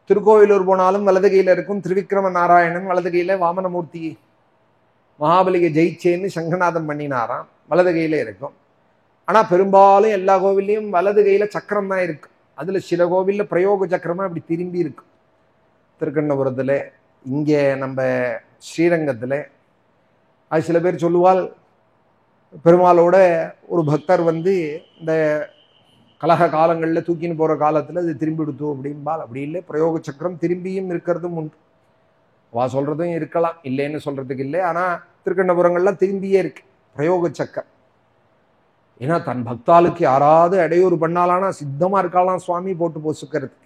திருக்கோவிலூர் போனாலும் வலது கையில் இருக்கும். திருவிக்கிரம நாராயணன் வலது கையில் வாமனமூர்த்தி மகாபலியை ஜெயிச்சேன்னு சங்கநாதம் பண்ணினாராம், வலது கையில் இருக்கும். ஆனால் பெரும்பாலும் எல்லா கோவில்லையும் வலது கையில் சக்கரம் தான் இருக்கும். அதில் சில கோவிலில் பிரயோக சக்கரமாக அப்படி திரும்பி இருக்கும். திருக்கண்ணபுரத்தில், இங்கே நம்ம ஸ்ரீரங்கத்தில் அது சில பேர் சொல்லுவாள், பெருமாளோட ஒரு பக்தர் வந்து இந்த கலக காலங்களில் தூக்கின்னு போகிற காலத்தில் அது திரும்பி எடுத்தோம் அப்படின்பால். அப்படி இல்லை, பிரயோக சக்கரம் திரும்பியும் இருக்கிறதும் உண்டு. வா சொல்கிறதும் இருக்கலாம், இல்லைன்னு சொல்கிறதுக்கு இல்லை. ஆனால் திருக்கண்ணபுரங்கள்லாம் திரும்பியே இருக்கு பிரயோக சக்கரம். ஏன்னா தன் பக்தாளுக்கு யாராவது இடையூறு பண்ணாலானா சித்தமாக இருக்காலாம் சுவாமி போட்டு பொசுக்கிறதுக்கு.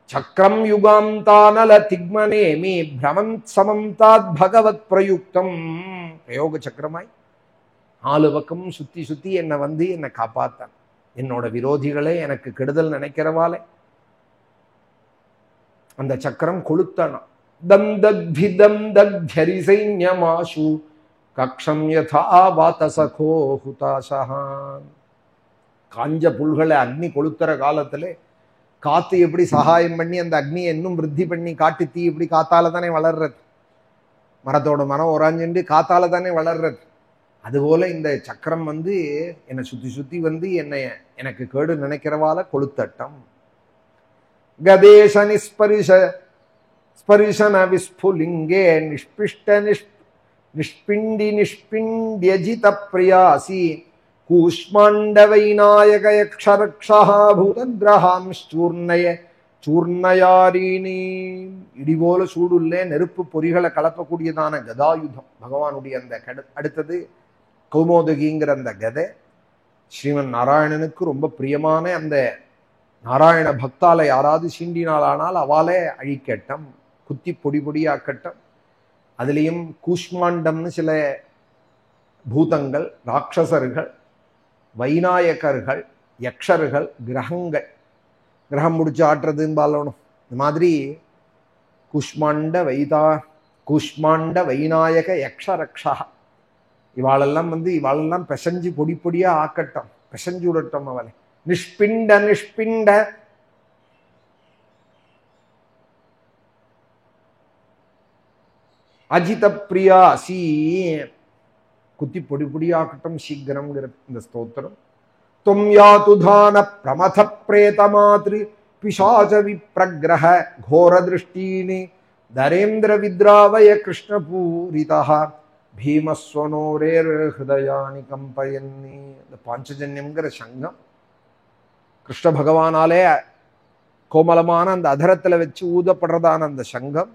சக்கரம் யுகாந்தானல திக்மனேமி பிரமந்த் சமந்தாத் பகவத் பிரயுக்தம். பிரயோக சக்கரமாய் 4 பக்கமும் சுத்தி சுத்தி என்னை வந்து என்னை காப்பாத்தான். என்னோட விரோதிகளே, எனக்கு கெடுதல் நினைக்கிறவாளே அந்த சக்கரம் கொளுத்தணும். தம் தக்திதம் தக்த்யரிசைன்யமாசு கக்ஷம் யதா வாதசகோ ஹுதாசஹான். காஞ்ச புல்களை அக்னி கொளுத்துற காலத்துல காத்து எப்படி சகாயம் பண்ணி அந்த அக்னியை இன்னும் விருத்தி பண்ணி, காட்டு தீ இப்படி காத்தால தானே வளர்றது, மரத்தோட மரம் உராஞ்சுண்டு காத்தால தானே வளர்றது. அதுபோல இந்த சக்கரம் வந்து என்னை சுத்தி சுத்தி வந்து எனக்கு கேடு நினைக்கிறவால கொளுத்தட்டம். கதேச ஸ்பரிசன விஸ்புலிங்கே நிஷ்பிஷ்ட நிஷ்பிண்டி நிஷ்பிண்ட்யஜித பிரியாசி கூஷ்மாண்டவைநாயக யக்ஷரக்ஷா பூதகிரஹாம் சூர்ணயாரீனி. இடிபோல சூடுள்ளே நெருப்பு பொறிகளை கலப்பக்கூடியதான கதாயுதம் பகவானுடைய அந்த அடுத்தது கௌமோதகிங்கிற அந்த கதை ஸ்ரீமன் நாராயணனுக்கு ரொம்ப பிரியமான அந்த நாராயண பக்தால யாராவது சீண்டினாலானால் அவாலே அழிக்கட்டம், குத்தி பொடி பொடியாக்கட்டம். அதுலேயும் கூஷ்மாண்டம்னு சில பூதங்கள், ராட்சசர்கள், வைநாயகர்கள், யக்ஷர்கள், கிரகங்கள், கிரகம் முடிச்சு ஆட்டுறதுன்னு பாலணும். இந்த மாதிரி கூஷ்மாண்ட வைநாயக யக்ஷரக்ஷா இவாளெல்லாம் பெசஞ்சு பொடி பொடியா ஆக்கட்டும், பெசஞ்சு விடட்டும் அவளை. நிஷ்பிண்ட அஜித பிரியாசி, குத்தி பொடி பொடியாக்கட்டும் சீக்கிரம்ங்கிற இந்த ஸ்தோத்திரம். தும் யாதுதான பிரமத பிரேத மாதிரி பிசாச விப்ரக்ரஹ கோர திருஷ்டீனி தரேந்திர வித்ராவய கிருஷ்ணபூரிதா பீமஸ்வனோரேர் ஹிருதயானி கம்பயன்னி. இந்த பாஞ்சஜன்யம்ங்கிற சங்கம் கிருஷ்ண பகவானாலே கோமலமான அந்த அதரத்துல வச்சு ஊதப்படுறதான அந்த சங்கம்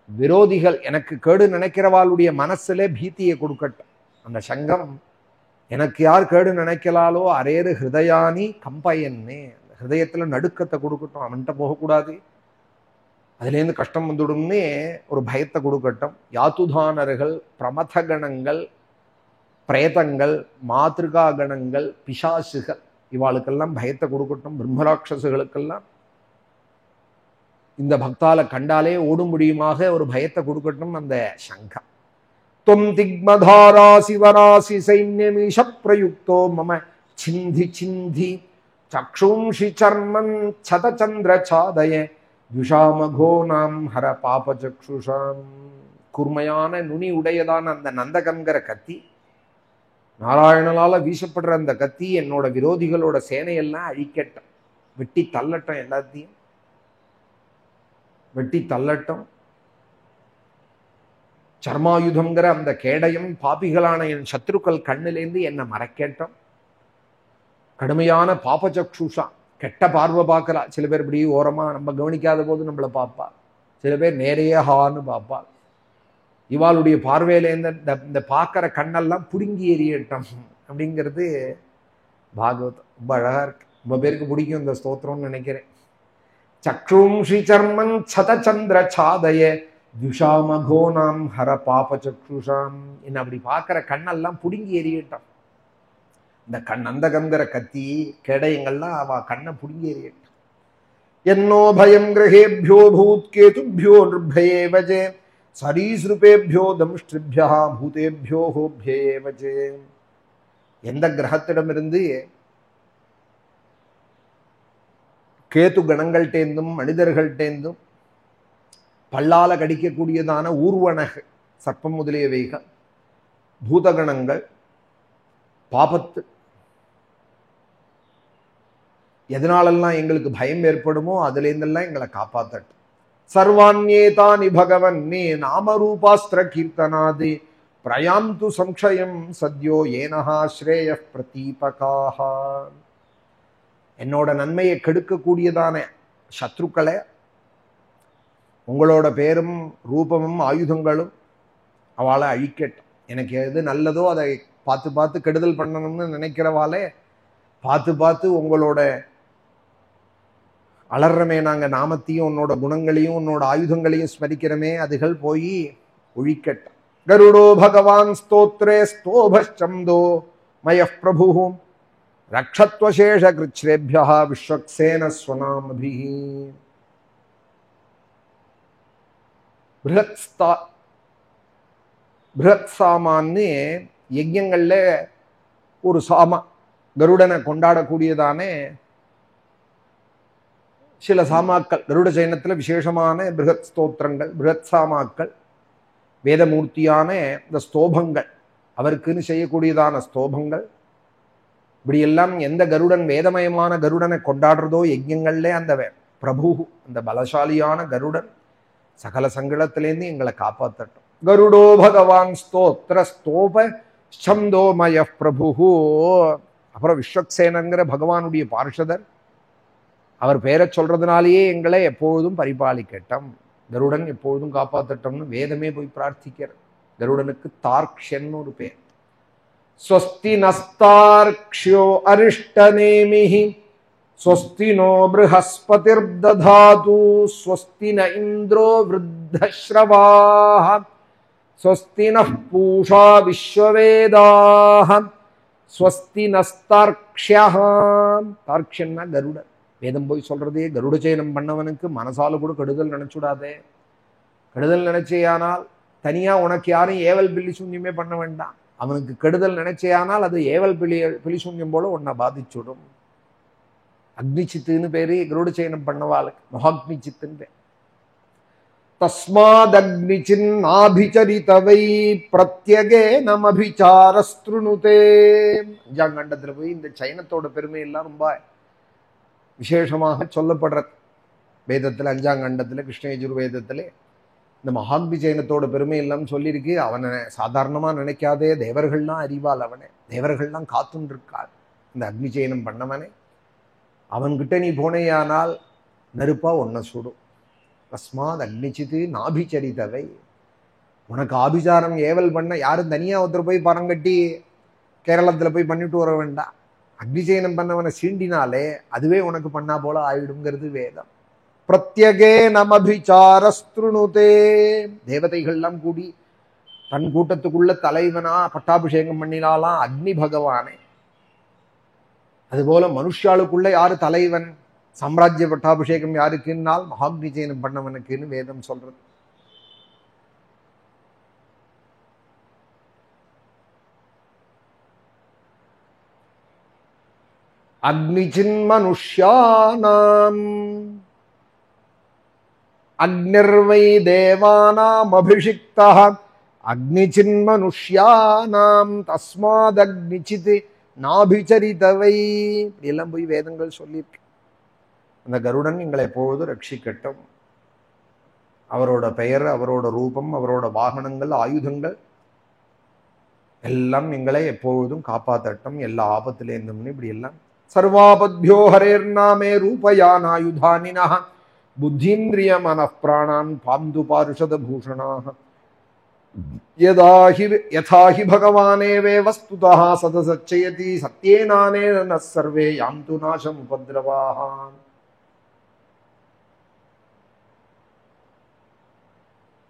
விரோதிகள், எனக்கு கேடு நினைக்கிறவாளுடைய மனசுல பீத்தியை கொடுக்கட்டும். அந்த சங்கம் எனக்கு யார் கேடு நினைக்கலாலோ அரேரு ஹிருதயானி கம்பயன்னே, ஹிருதயத்துல நடுக்கத்தை கொடுக்கட்டும். அவன்கிட்ட போகக்கூடாது, அதுலேருந்து கஷ்டம் வந்துடும்னே ஒரு பயத்தை கொடுக்கட்டும். யாத்துதானர்கள், பிரமத கணங்கள், பிரேதங்கள், மாதிருகா கணங்கள், பிசாசுகள் இவாளுக்கெல்லாம் பயத்தை கொடுக்கட்டும். பிரம்மராட்சசுகளுக்கெல்லாம் இந்த பக்தால கண்டாலே ஓடும் முடியுமாக ஒரு பயத்தை கொடுக்கட்டும் அந்த சங்கம். தொம் திக்மதாராசி வராசி சைன்யமீஷ பிரயுக்தோ மம சிந்தி சிந்தி சக்ஷூம்ஷி சர்மம் சதச்சந்திர சாதய துஷாமகோ நாம் ஹர பாப சக்ஷுஷாம். கூர்மையான நுனி உடையதான அந்த நந்தகங்கிற கத்தி, நாராயணனால வீசப்படுற அந்த கத்தி என்னோட விரோதிகளோட சேனையெல்லாம் அழிக்கட்டும், வெட்டி தள்ளட்டும், எல்லாத்தையும் வெட்டி தள்ளட்டும். சர்மாயுதங்கிற அந்த கேடயம் பாபிகளான என் சத்ருக்கள் கண்ணிலேந்து என்னை மறைக்கட்டும். கடுமையான பாபச்சக்ஷுஷா, கெட்ட பார்வை பார்க்கறா. சில பேர் இப்படி ஓரமா நம்ம கவனிக்காத போது நம்மளை பார்ப்பா, சில பேர் நேரையே ஹான்னு பார்ப்பா. இவாளுடைய பார்வையிலேருந்து இந்த பார்க்கிற கண்ணெல்லாம் புடுங்கி எறியட்டும் அப்படிங்கிறது பாகவதம். ரொம்ப அழகா இருக்கு, ரொம்ப பேருக்கு பிடிக்கும் இந்த ஸ்தோத்திரம்னு நினைக்கிறேன். சக்ஷூம்ஷி சர்மன் சதச்சந்திர சாதய துஷாமகோனாம் ஹர பாப சக்ஷுஷாம். என்ன அப்படி பார்க்கிற கண்ணெல்லாம் புடுங்கி எறியட்டான். இந்த அந்தகந்திர கத்தி கேடயங்கள்லாம் அவ கண்ணை புடுங்கி எறியட்டான். என்னோ பயம் கிரகேபியோ பூத்கேதுபியோ நிர்பயேவஜே சரீஸ்ருபேபியோ தம்ஷ்டிபியா பூதேபியோ ஹோபியேவஜே. எந்த கிரகத்திடமிருந்து கேது கணங்கள்டேந்தும் மனிதர்கள்டேந்தும் பல்லால கடிக்கக்கூடியதான ஊர்வனக சர்ப்பம் முதலியவைகள் பூதகணங்கள் பாபத்து எதனாலெல்லாம் எங்களுக்கு பயம் ஏற்படுமோ அதுலேருந்தெல்லாம் எங்களை காப்பாத்தட்டு. சர்வாண்யேதானி பகவன்னே நாமரூபாஸ்திர கீர்த்தனாதி பிரயாந்து சம்சயம் சத்யோ ஏனஹா ஸ்ரேய பிரதீபகாஹ. என்னோட நன்மையை கெடுக்கக்கூடியதான சத்ருக்களை உங்களோட பேரும் ரூபமும் ஆயுதங்களும் அவளை அழிக்கட்டும். எனக்கு எது நல்லதோ அதை பார்த்து பார்த்து கெடுதல் பண்ணணும்னு நினைக்கிறவாளே பார்த்து பார்த்து உங்களோட அலறமே நாங்கள் நாமத்தையும் உன்னோட குணங்களையும் உன்னோட ஆயுதங்களையும் ஸ்மரிக்கிறமே அதுகள் போய் ஒழிக்கட்டும். கருடோ பகவான் ஸ்தோத்ரே ஸ்தோபந்தோ மய பிரபு ரக்ஷத்வசேஷ கிருச்ரேபியா விஸ்வக்சேன ஸ்வநாமபி. பிருஹத் சாமான்னு யஜ்யங்கள்ல ஒரு சாமா கருடனை கொண்டாடக்கூடியதானே சில சாமாக்கள் கருட சைனத்துல விசேஷமான பிருஹத் ஸ்தோத்திரங்கள் பிருஹத் சாமாக்கள் வேதமூர்த்தியான இந்த ஸ்தோபங்கள் அவருக்குன்னு செய்யக்கூடியதான ஸ்தோபங்கள் இப்படியெல்லாம் எந்த கருடன் வேதமயமான கருடனை கொண்டாடுறதோ யஜ்யங்கள்ல அந்த பிரபு அந்த பலசாலியான கருடன் சகல சங்கடத்திலேருந்து எங்களை காப்பாற்றட்டும். கருடோ பகவான் ஸ்தோத்திர ஸ்தோப சந்தோமய பிரபு. அப்புறம் விஸ்வக்சேனங்கிற பகவானுடைய பார்ஷதர் அவர் பேரை சொல்றதுனாலேயே எங்களை எப்பொழுதும் பரிபாலிக்கட்டும், கருடன் எப்பொழுதும் காப்பாற்றட்டும்னு வேதமே போய் பிரார்த்திக்கிற. கருடனுக்கு தார்க்ஷன் ஒரு பேர். ஸ்வஸ்தி நஸ்தார்க்ஷ்யோ அரிஷ்டநேமிஹி ஸ்வஸ்தி நோ ப்ருஹஸ்பதிர்ததாது ஸ்வஸ்தி ந இந்திரோ விருத்தஸ்ரவாஹ ஸ்வஸ்தி நः பூஷா விஸ்வவேதாஹ ஸ்வஸ்தி நஸ்தார்க்ஷ்யஹ. தார்க்ஷ்யன்னா கருடன். வேதம் போய் சொல்றதே கருட சயனம் பண்ணவனுக்கு மனசால கூட கெடுதல் நினைச்சுடாதே. கெடுதல் நினைச்சேயானால் தனியா உனக்கு யாரும் ஏவல் பில்லி சூன்யமே பண்ண வேண்டாம். அவனுக்கு கெடுதல் நினைச்சேயானால் அது ஏவல் பில்லி சூன்யம் போல உன்னை பாதிச்சுடும். அக்னி சித்துன்னு பேரு கருட சயனம் பண்ணவாளுக்கு மகாக்னி சித்துன்னு பேர். தஸ்மாத் அக்னி சின்னாபிச்சரிதவை பிரத்யகே நமபிச்சாரஸ்ருணுதே. அஞ்சாம் கண்டத்துல போய் இந்த சைனத்தோட பெருமை எல்லாம் ரொம்ப விசேஷமாக சொல்லப்படுறது. வேதத்துல அஞ்சாம் கண்டத்துல கிருஷ்ண யஜுர்வேதத்துல இந்த மகாக்னி சைனத்தோட பெருமை எல்லாம் சொல்லியிருக்கு. அவனை சாதாரணமா நினைக்காதே, தேவர்கள்லாம் அறிவாள், அவனை தேவர்கள்லாம் காத்துன்னு இருக்காள். இந்த அக்னி சயனம் பண்ணவனே அவன்கிட்ட நீ போனேயானால் நெருப்பா ஒன்ன சுடும். தஸ்மாத் அக்னிச்சித்து நாபிச்சரித்தவை. உனக்கு ஆபிச்சாரம் ஏவல் பண்ண யாரும் தனியா ஒருத்தர் போய் பரங்கட்டி கேரளத்துல போய் பண்ணிட்டு வர வேண்டாம். அக்னிசயனம் பண்ணவனை சீண்டினாலே அதுவே உனக்கு பண்ணா போல ஆயிடுங்கிறது வேதம். பிரத்யகே நமபிச்சாரஸ்ருணுதே. தேவதைகள்லாம் கூடி தன் கூட்டத்துக்குள்ள தலைவனா பட்டாபிஷேகம் பண்ணினாலாம் அக்னி பகவானே. அதுபோல மனுஷாளுக்குள்ள யாரு தலைவன், சாம்ராஜ்ய பட்டாபிஷேகம் யாருக்குன்னால் மகாக்னிசயனம் பண்ணவனுக்குன்னு வேதம் சொல்றது. அக்னிசின் மனுஷ்யானாம் அக்னிர்வை தேவானாம் அபிஷிக்தா அக்னிசின் மனுஷ்யானாம் தஸ்மாத் அக்னிசித் நாபிச்சரிதவை. எல்லாம் போய் வேதங்கள் சொல்லியிருக்கு. அந்த கருடன் எங்களை எப்பொழுதும் ரட்சிக்கட்டும். அவரோட பெயர், அவரோட ரூபம், அவரோட வாகனங்கள், ஆயுதங்கள் எல்லாம் எங்களை எப்பொழுதும் காப்பாற்றட்டும் எல்லா ஆபத்திலேருந்தும். இப்படி எல்லாம் சர்வாபத்யோ ஹரேர் நாமே ரூபயானாயுதானினஹ புத்தீந்திரிய மனப்பிராணான் பாந்து பாருஷத பூஷணாஹ யதாஹி பகவானேவே வஸ்துதஹ சதசச்சயதி சத்யேனானேன ந சர்வே யாந்து நாசம் உபத்ரவாஹ.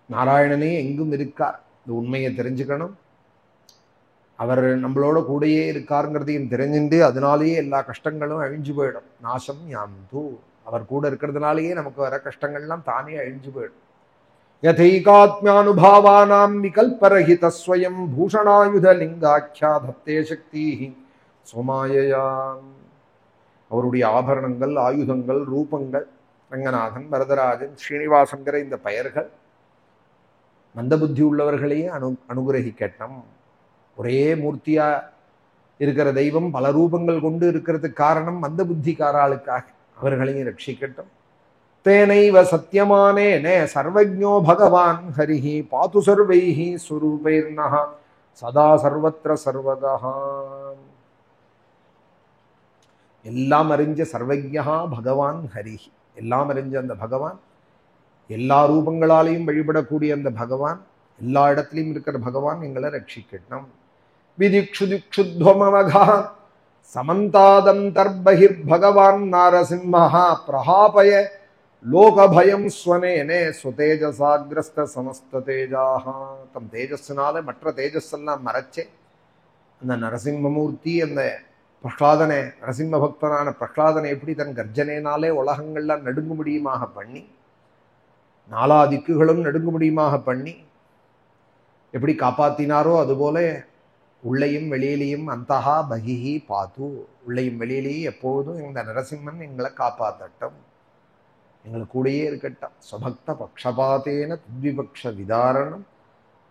நாராயணனே எங்கும் இருக்கார். இந்த உண்மையை தெரிஞ்சுக்கணும். அவர் நம்மளோட கூடயே இருக்காருங்கிறதையும் தெரிஞ்சுட்டு அதனாலேயே எல்லா கஷ்டங்களும் அழிஞ்சு போயிடும். நாசம் யாந்து, அவர் கூட இருக்கிறதுனாலேயே நமக்கு வர கஷ்டங்கள்லாம் தானே அழிஞ்சு போயிடும். யதைகாத்மியானுபாவானாம் விகல்பரஹித ஸ்வயம் பூஷணாயுத லிங்காக்கியா தத்தே சக்தி சோமாயாம். அவருடைய ஆபரணங்கள், ஆயுதங்கள், ரூபங்கள், ரங்கநாதன், வரதராஜன், ஸ்ரீனிவாசங்கிற இந்த பெயர்கள் மந்த புத்தி உள்ளவர்களையே அனுகிரகிக்கட்டும். ஒரே மூர்த்தியா இருக்கிற தெய்வம் பல ரூபங்கள் கொண்டு இருக்கிறதுக்கு காரணம் மந்த புத்திக்காராளுக்காக. அவர்களையும் ரட்சிக்கட்டும். தேனைவ சத்தியமானேனே சர்வஜ்ஞோ பகவான் ஹரிஹி பாது சர்வைஹி ஸ்வரூபைர்நஹ சதா சர்வத்ர சர்வதா. எல்லாம் அறிஞ்ச சர்வஜ்ஞா பகவான் ஹரிஹி, எல்லாம் அறிஞ்ச அந்த பகவான், எல்லா ரூபங்களாலையும் வழிபடக்கூடிய அந்த பகவான், எல்லா இடத்துலையும் இருக்கிற பகவான் எங்களை ரட்சிக்கட்டும். விதிக்ஷுதிக்ஷுத்வமவகா சமந்தாதம் தர்பகிர் பகவான் நாரசிம்மஹா பிரஹாபய லோகபயம் ஸ்வனேனே ஸ்வதேஜசாகிரஸ்த சமஸ்த தேஜாஹா. தம் தேஜஸ்னால மற்ற தேஜஸெல்லாம் மறைச்சே அந்த நரசிம்மமூர்த்தி, அந்த பிரஹ்லாதனை, நரசிம்ம பக்தனான பிரஹ்லாதனை எப்படி தன் கர்ஜனையினாலே உலகங்கள்லாம் நடுங்குமுடியுமாக பண்ணி, நாலா திக்குகளும் நடுங்குமுடியுமாக பண்ணி எப்படி காப்பாத்தினாரோ அதுபோல உள்ளையும் வெளியிலையும் அந்தஹா பகிஹி பாத்து, உள்ளையும் வெளியிலேயும் எப்பொழுதும் இந்த நரசிம்மன் எங்களை காப்பாற்றட்டும், எங்களுக்கு கூடயே இருக்கட்டும். ஸ்வபக்த பக்ஷபாத்தேன துத்விபக்ஷ விதாரணம்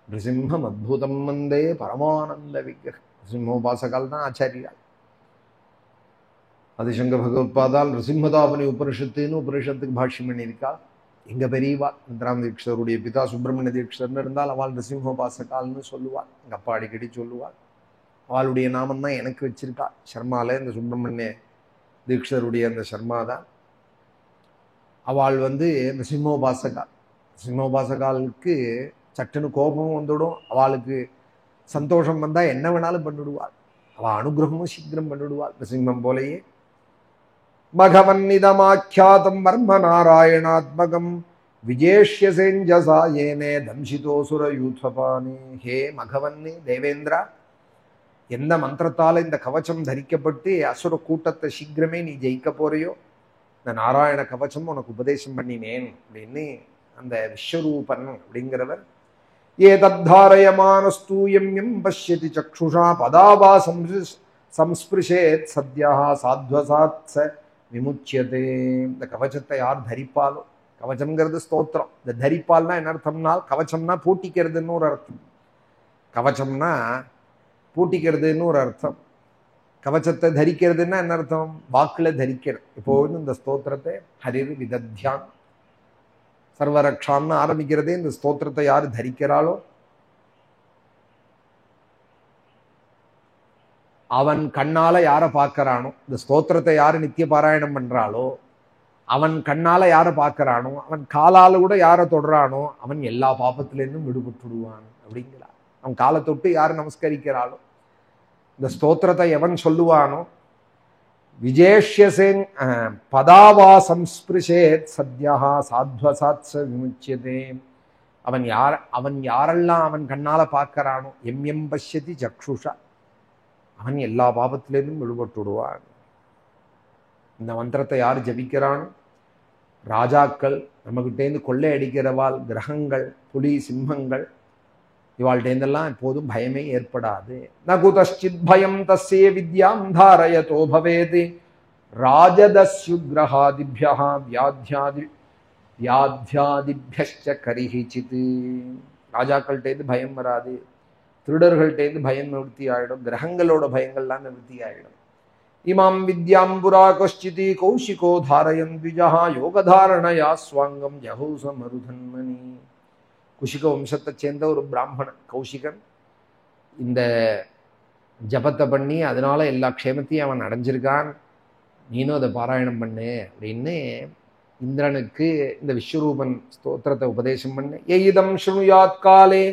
நிருசிம்மம் அத்புதம் வந்தே பரமானந்த விக்கிரகம். நிருசிம்மோபாசகால் தான் ஆச்சாரியால். ஆதிசங்க பகவத்பாதால் நிருசிம்மதாபனி உபனிஷத்துன்னு உபனிஷத்துக்கு பாஷ்யம் பண்ணியிருக்கா. எங்க பெரியவா இந்திராம தீட்சிதருடைய பிதா சுப்பிரமணிய தீட்சிதர்னு இருந்தால் அவள் நிருசிம்மோபாசகால்னு சொல்லுவாள். எங்க அப்பா அடிக்கடி சொல்லுவாள். அவளுடைய நாமம் தான் எனக்கு வச்சிருக்கா. சர்மால இந்த சுப்பிரமணிய தீட்சிதருடைய அந்த சர்மா தான். அவள் நிருசிம்மோபாசகால். நிருசிம்மோபாசகாலுக்கு சட்டுன்னு கோபமும் வந்துடும். அவளுக்கு சந்தோஷம் வந்தா என்ன வேணாலும் பண்ணிடுவாள். அவள் அனுகிரகமும் சீக்கிரம் பண்ணிடுவாள் நிருசிம்மம் போலேயே. மகவன்னிதமாக்கியாதம் வர்ம நாராயணாத்மகம் விஜேஷ்ய செஞ்சசா ஏனே தம்சிதோசுர யூத்வபானே. ஹே மகவன்னி தேவேந்திரா, எந்த மந்திரத்தால இந்த கவச்சம் தரிக்கப்பட்டு அசுர கூட்டத்தை சீக்கிரமே நீ ஜெயிக்க போறியோ இந்த நாராயண கவச்சம் உனக்கு உபதேசம் பண்ணினேன் அப்படின்னு அந்த விஸ்வரூபன் அப்படிங்கிறவர் ஏதத்தாரயமானஸ்தூயம் எம் பஷ்யதி சக்ஷுஷா பதாவா சம்ஸ்பிருஷேத் சத்யா சாத்வசாத்ஸ விமுச்சியதே. இந்த கவச்சத்தை யார் தரிப்பாலோ, கவச்சம்ங்கிறது ஸ்தோத்திரம். இந்த தரிப்பால்னா என்ன அர்த்தம்னா, கவச்சம்னா பூட்டிக்கிறதுன்னு ஒரு அர்த்தம். கவச்சம்னா பூட்டிக்கிறதுன்னு ஒரு அர்த்தம். கவச்சத்தை தரிக்கிறதுன்னா என்ன அர்த்தம்? வாக்குல தரிக்கிறது. இப்போ இந்த ஸ்தோத்திரத்தை ஹரிர் விதத்யான் சர்வரக்ஷான்னு ஆரம்பிக்கிறதே இந்த ஸ்தோத்திரத்தை யாரு தரிக்கிறாளோ அவன் கண்ணால யாரை பார்க்கறானோ, இந்த ஸ்தோத்திரத்தை யாரு நித்திய பாராயணம் பண்றாளோ அவன் கண்ணால யாரை பார்க்கறானோ, அவன் காலால கூட யாரை தொடுறானோ அவன் எல்லா பாபத்திலேருந்தும் விடுபட்டுடுவான் அப்படிங்கிறார். அவன் காலை தொட்டு யாரு நமஸ்கரிக்கிறாளோ, இந்த ஸ்தோத்திரத்தை எவன் சொல்லுவானோ விஜேஷ்யசேன் பதாவா சம்ஸ்பிருஷேத் சத்யா சாத்வசாத்ஸ விமுச்சியதே. அவன் யாரெல்லாம் அவன் கண்ணால பார்க்கறானோ எம் பஷ்யதி சக்ஷுஷா அவன் எல்லா பாபத்திலேருந்தும் விடுபட்டுடுவான். இந்த மந்திரத்தை யார் ஜபிக்கிறானோ, ராஜாக்கள், நம்மகிட்டேருந்து கொள்ளை அடிக்கிறவாள், கிரகங்கள், புலி சிம்மங்கள், இவாள்கிட்டேருந்தெல்லாம் எப்போதும் பயமே ஏற்படாது. ந குதஷ்சித் பயம் தஸ்ய வித்யாம் தாரயதோ பவேத் ராஜதஸ்யுக்ரஹாதிப்யஹ வியாத்யாதிப்யஷ்ச கரிஹிசித். ராஜாக்கள்கிட்டேருந்து பயம் வராது, திருடர்கள்டேருந்து பயம் நிவர்த்தி ஆயிடும், கிரகங்களோட பயங்கள்லாம் நிவர்த்தி ஆயிடும். இமாம் வித்யாம் புரா கஷ்சிதி கௌஷிகோ தாரயன் த்விஜஹ யோகதாரணயா ஸ்வாங்கம் ஜஹூச மருதன்மணி. குஷிக வம்சத்தை சேர்ந்த ஒரு பிராமணன் கௌஷிகன் இந்த ஜபத்தை பண்ணி அதனால எல்லா க்ஷேமத்தையும் அவன் அடைஞ்சிருக்கான். நீனும் அதை பாராயணம் பண்ணு அப்படின்னு இந்திரனுக்கு இந்த விஸ்வரூபன் ஸ்தோத்திரத்தை உபதேசம் பண்ணு. எயிதம் ஸ்ருணுயாத் காலே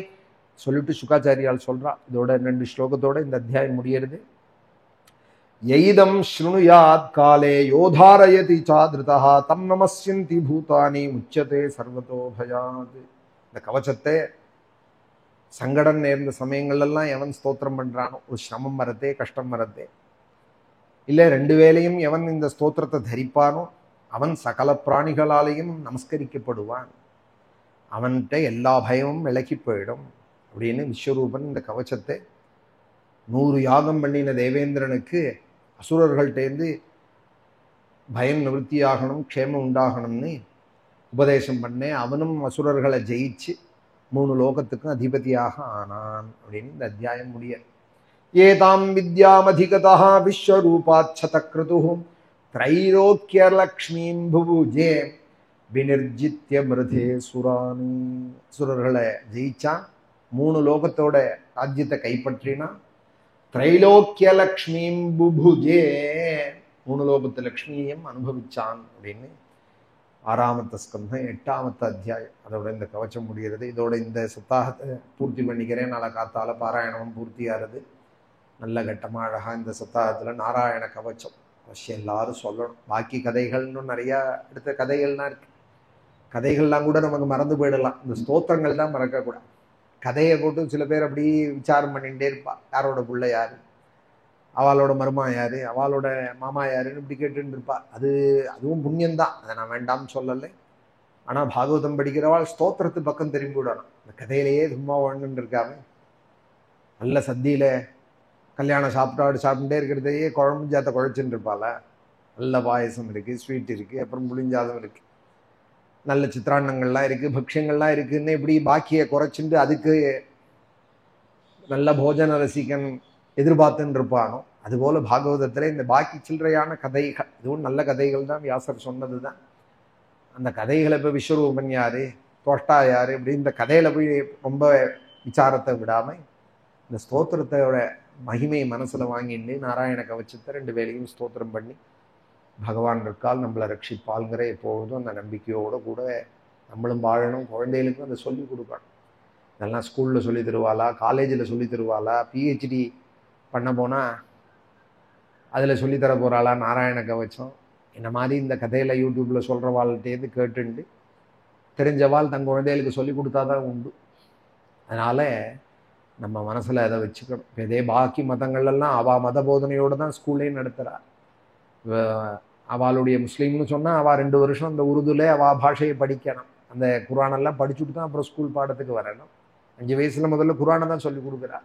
சொல்லிட்டு சுகாச்சாரியால் சொல்றா. இதோட 2 ஸ்லோகத்தோட இந்த அத்தியாயம் முடியறது. எயிதம் ஸ்ருணுயாத் காலே யோதாரயதி சாத்ருதா தம் நமஸ்யந்தி பூதானி முச்சதே சர்வதோ பயாத். இந்த கவச்சத்தை சங்கடம் நேர்ந்த சமயங்கள்லாம் எவன் ஸ்தோத்திரம் பண்றானோ, ஒரு சிரமம் வரதே, கஷ்டம் வரதே, இல்லை 2 வேளையும் எவன் இந்த ஸ்தோத்திரத்தை தரிப்பானோ அவன் சகல பிராணிகளாலேயும் நமஸ்கரிக்கப்படுவான், அவன்கிட்ட எல்லா பயமும் விலகி போயிடும் அப்படின்னு விஸ்வரூபன் இந்த கவச்சத்தை 100 யாகம் பண்ணின தேவேந்திரனுக்கு அசுரர்கள்டேந்து பயம் நிவர்த்தியாகணும், க்ஷேமம் உண்டாகணும்னு உபதேசம் பண்ணேன். அவனும் அசுரர்களை ஜெயிச்சு 3 லோகத்துக்கும் அதிபதியாக ஆனான் அப்படின்னு இந்த அத்தியாயம் முடிய. ஏதாம் வித்யாமதிகதா விஸ்வரூபாச்சதக்ருதுஹு த்ரைலோக்கியலக்ஷ்மீம் புபுஜே விநிர்ஜித்ய மிருதே சுரானி. சுரர்களை ஜெயிச்சான், 3 லோகத்தோட ராஜ்யத்தை கைப்பற்றினான். த்ரைலோக்கியலக்ஷ்மீம் புபுஜே, 3 லோகத்து லக்ஷ்மியையும் அனுபவிச்சான் அப்படின்னு 6ஆமத்த ஸ்கந்தம் 8ஆமத்த அத்தியாயம் அதோட இந்த கவச்சம் முடிகிறது. இதோட இந்த சப்தாகத்தை பூர்த்தி பண்ணிக்கிறேன். நாளை காத்தால பாராயணமும் பூர்த்தியாகிறது. நல்ல கட்டமாக அழகாக இந்த சப்தாகத்தில் நாராயண கவச்சம் அவசியம் எல்லாரும் சொல்லணும். பாக்கி கதைகள்னு நிறையா அடுத்த கதைகள்லாம் இருக்கு. கதைகள்லாம் கூட நமக்கு மறந்து போயிடலாம், இந்த ஸ்தோத்திரங்கள் தான் மறக்கக்கூடாது. கதையை போட்டு சில பேர் அப்படி விசாரம் பண்ணிகிட்டே இருப்பா, யாரோட பிள்ளை யாரு, அவளோட மருமா யாரு, அவளோட மாமா யாருன்னு இப்படி கேட்டுன்னு இருப்பா. அதுவும் புண்ணியம்தான், அதை நான் வேண்டாம்னு சொல்லலை. ஆனால் பாகவதம் படிக்கிறவாள் ஸ்தோத்திரத்து பக்கம் திரும்பி விடணும். இந்த கதையிலேயே சும்மா ஒன்றுன்னு இருக்காம நல்ல சத்தியில் கல்யாண சாப்பிட்டுட்டே இருக்கிறதையே குழம்பு ஜாத்தை குழைச்சின்னு இருப்பாள். நல்ல பாயசம் இருக்குது, ஸ்வீட் இருக்குது, அப்புறம் புளிஞ்சாதம் இருக்குது, நல்ல சித்திராண்ணங்கள்லாம் இருக்குது, பக்ஷங்கள்லாம் இருக்குதுன்னு இப்படி பாக்கியை குறைச்சிட்டு அதுக்கு நல்ல போஜன ரசிகன் எதிர்பார்த்துன்னு இருப்பானோ, அதுபோல் பாகவதத்தில் இந்த பாக்கி சில்லறையான கதைகள், இதுவும் நல்ல கதைகள் தான், வியாசர் சொன்னது தான். அந்த கதைகளை இப்போ விஸ்வரூபன் யாரு, தோஷ்டா யாரு, இப்படி இந்த கதையில் போய் ரொம்ப விசாரத்தை விடாமல் இந்த ஸ்தோத்திரத்தோட மகிமையை மனசில் வாங்கிட்டு நாராயண கவச்சத்தை 2 வேளையும் ஸ்தோத்திரம் பண்ணி பகவான் இருக்கால் நம்மளை ரட்சிப்பால்ங்கிற எப்பொழுதும் அந்த நம்பிக்கையோடு கூட நம்மளும் வாழணும். குழந்தைகளுக்கும் அதை சொல்லிக் கொடுக்கணும். இதெல்லாம் ஸ்கூலில் சொல்லி தருவாளா, காலேஜில் சொல்லி தருவாளா, பிஹெச்டி பண்ண போனால் அதில் சொல்லித்தர போகிறாளா நாராயண கவச்சம்? இந்த மாதிரி இந்த கதையில் யூடியூப்பில் சொல்கிறவாள்கிட்டேருந்து கேட்டுண்டு தெரிஞ்சவாள் தன் குழந்தைகளுக்கு சொல்லி கொடுத்தா தான் உண்டு. அதனால் நம்ம மனசில் அதை வச்சுக்கணும். இப்போ இதே பாக்கி மதங்கள்லாம் அவள் மத போதனையோடு தான் ஸ்கூல்லேயும் நடத்துகிறா. அவளுடைய முஸ்லீம்னு சொன்னால் அவள் 2 வருஷம் அந்த உருதுல அவள் பாஷையை படிக்கணும். அந்த குரானெல்லாம் படிச்சுட்டு தான் அப்புறம் ஸ்கூல் பாடத்துக்கு வரணும். 5 வயசில் முதல்ல குரானை தான் சொல்லி கொடுக்குறா.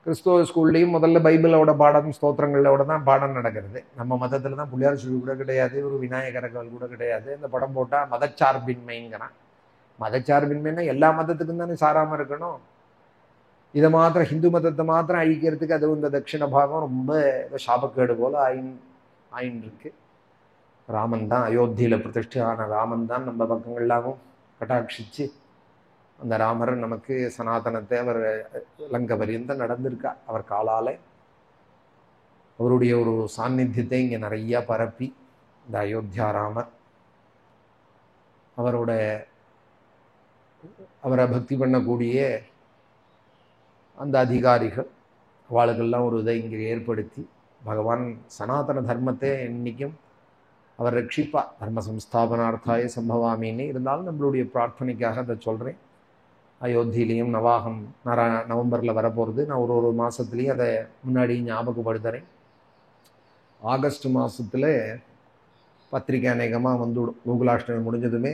கிறிஸ்துவ ஸ்கூல்லையும் முதல்ல பைபிளோட பாடம் ஸ்தோத்திரங்களோட தான் பாடம் நடக்கிறது. நம்ம மதத்தில் தான் புள்ளியார் சொல்லி கூட கிடையாது, ஒரு விநாயகர்கள் கூட கிடையாது. இந்த படம் போட்டால் மதச்சார்பின்மைங்கிறான். மதச்சார்பின்மைன்னா எல்லா மதத்துக்கும் தானே சாராமல் இருக்கணும். இதை மாத்திரம் ஹிந்து மதத்தை மாத்திரம் அழிக்கிறதுக்கு அது இந்த தட்சிண பாகம் ரொம்ப சாபக்கேடு போல் ஆயின்னு இருக்கு. ராமன் தான் அயோத்தியில் பிரதிஷ்டையான ராமன் தான் நம்ம பக்கங்கள்லாமும் கட்டாட்சிச்சு அந்த ராமர் நமக்கு சனாதனத்தை அவர் லங்க பரியந்தம் நடந்திருக்கா. அவர் காலால் அவருடைய ஒரு சாநித்தியத்தை இங்கே நிறையா பரப்பி இந்த அயோத்தியா ராமர் அவரை பக்தி பண்ணக்கூடிய அந்த அதிகாரிகள் அவளுக்கெல்லாம் ஒரு இதை இங்கே ஏற்படுத்தி பகவான் சனாதன தர்மத்தை இன்னைக்கும் அவர் ரட்சிப்பா. தர்ம சம்ஸ்தாபனார்த்தாய சம்பவாமின்னு இருந்தாலும் நம்மளுடைய பிரார்த்தனைக்காக அதை சொல்கிறேன். அயோத்தியிலையும் நவாகம் நவம்பரில் வரப்போகிறது. நான் ஒரு மாதத்துலேயும் அதை முன்னாடி ஞாபகப்படுத்துகிறேன். ஆகஸ்ட் மாதத்தில் பத்திரிக்கை அநேகமாக வந்துவிடும். கோகுலாஷ்டமி முடிஞ்சதுமே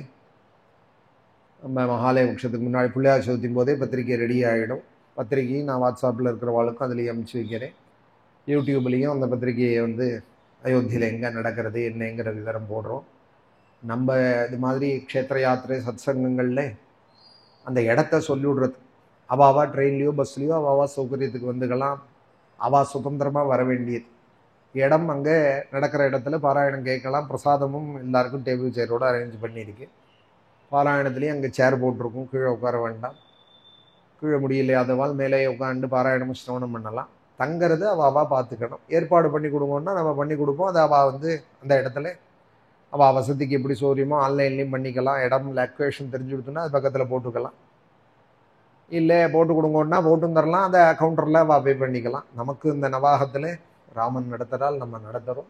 நம்ம மகாலய பட்சத்துக்கு முன்னாடி பிள்ளையார் சதுர்த்தியும் போதே பத்திரிக்கை ரெடி ஆகிடும். பத்திரிக்கையும் நான் வாட்ஸ்அப்பில் இருக்கிறவாளுக்கும் அதுலேயும் அனுப்பிச்சி வைக்கிறேன். யூடியூப்லேயும் அந்த பத்திரிக்கையை அயோத்தியில் எங்கே நடக்கிறது என்னங்கிற விவரம் போடுறோம். நம்ம இது மாதிரி க்ஷேத்திர யாத்திரை சத்சங்கங்களில் அந்த இடத்த சொல்லிவிடுறது. அவாவா ட்ரெயின்லேயோ பஸ்லேயோ அவாவா சௌகரியத்துக்கு வந்துக்கலாம். அவள் சுதந்திரமாக வர வேண்டியது இடம் அங்கே நடக்கிற இடத்துல பாராயணம் கேட்கலாம். பிரசாதமும் எல்லாருக்கும் டேபிள் சேரோடு அரேஞ்ச் பண்ணியிருக்கு. பாராயணத்துலேயும் அங்கே சேர் போட்டிருக்கும், கீழே உட்கார வேண்டாம். கீழே முடியலையாதவாள் மேலே உட்காந்து பாராயணமும் சிரவணம் பண்ணலாம். தங்கிறது அவள் பார்த்துக்கணும். ஏற்பாடு பண்ணி கொடுங்கன்னா நம்ம பண்ணி கொடுப்போம். அதை அவள் அந்த இடத்துல அவள் வசதிக்கு எப்படி சௌரியமோ ஆன்லைன்லேயும் பண்ணிக்கலாம். இடம் லொக்கேஷன் தெரிஞ்சு கொடுத்தோன்னா அது பக்கத்தில் போட்டுக்கலாம். இல்லை போட்டு கொடுங்கன்னா போட்டும் தரலாம். அந்த கவுண்டரில் அவள் பே பண்ணிக்கலாம். நமக்கு இந்த நவாகத்தில் ராமன் நடத்துகிறால் நம்ம நடத்துகிறோம்.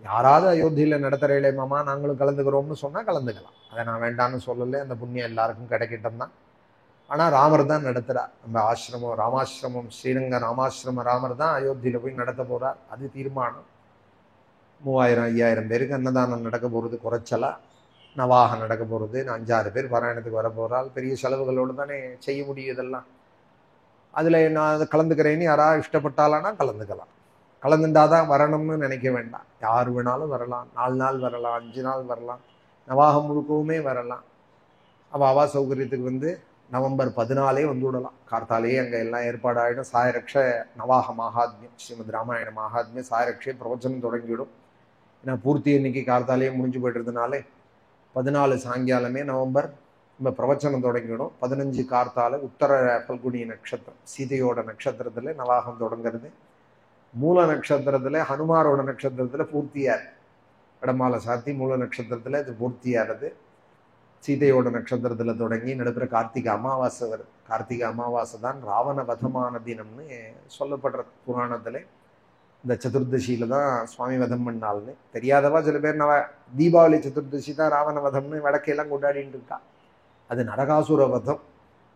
யாராவது அயோத்தியில் நடத்துகிறீங்களே மாமா நாங்களும் கலந்துக்கிறோம்னு சொன்னால் கலந்துக்கலாம். அதை நான் வேண்டான்னு சொல்லலை, அந்த புண்ணியம் எல்லாருக்கும் கிடைக்கட்டும் தான். ஆனால் ராமர் தான் நடத்துகிறார். நம்ம ஆசிரமம் ராமாசிரமம் ஸ்ரீரங்க ராமாசிரம ராமர் தான் அயோத்தியில் போய் நடத்த போகிறார். அது தீர்மானம். 3000-5000 பேருக்கு அன்னதானம் நடக்க போகிறது குறைச்சலா. நவாகம் நடக்க போகிறது. 5-6 பேர் பாராயணத்துக்கு வர போகிறால். பெரிய செலவுகளோடு தானே செய்ய முடியும் இதெல்லாம். அதில் நான் அதை கலந்துக்கிறேன்னு யாராவது இஷ்டப்பட்டாலானா கலந்துக்கலாம். கலந்துட்டாதான் வரணும்னு நினைக்க வேண்டாம். யார் வேணாலும் வரலாம். 4 நாள் வரலாம், 5 நாள் வரலாம், நவாகம் முழுக்கவுமே வரலாம். அவா சௌகரியத்துக்கு நவம்பர் 14 வந்து விடலாம். கார்த்தாலேயே அங்கே எல்லாம் ஏற்பாடாயிடும். சாயரக்ஷ நவாக மகாத்மியம் ஸ்ரீமத் ராமாயண மகாத்மியம் சாயரக்ஷே பிரவச்சனம் தொடங்கிவிடும். ஏன்னா பூர்த்தி இன்னைக்கு கார்த்தாலேயே முடிஞ்சு போய்ட்டுறதுனாலே 14 சாயங்காலமே நவம்பர் நம்ம பிரவச்சனம் தொடங்கிவிடும். 15 கார்த்தால உத்தர பல்குனி நட்சத்திரம் சீதையோட நட்சத்திரத்தில் நவாகம் தொடங்கிறது. மூல நட்சத்திரத்தில் ஹனுமாரோட நட்சத்திரத்தில் பூர்த்தியார் இடமாலை சாத்தி மூல நட்சத்திரத்தில் அது பூர்த்தியாகிறது. சீதையோட நட்சத்திரத்தில் தொடங்கி நடுப்புற கார்த்திகை அமாவாசை வருது. கார்த்திகை அமாவாசை தான் ராவண வதமான தினம்னு சொல்லப்படுறது புராணத்தில். இந்த சதுர்தசியில தான் சுவாமி வதம் பண்ணாள்னு தெரியாதவா சில பேர் தீபாவளி சதுர்தசி தான் ராவண வதம்னு வடக்கையெல்லாம் கொண்டாடிட்டு இருக்கா. அது நரகாசுர வதம்.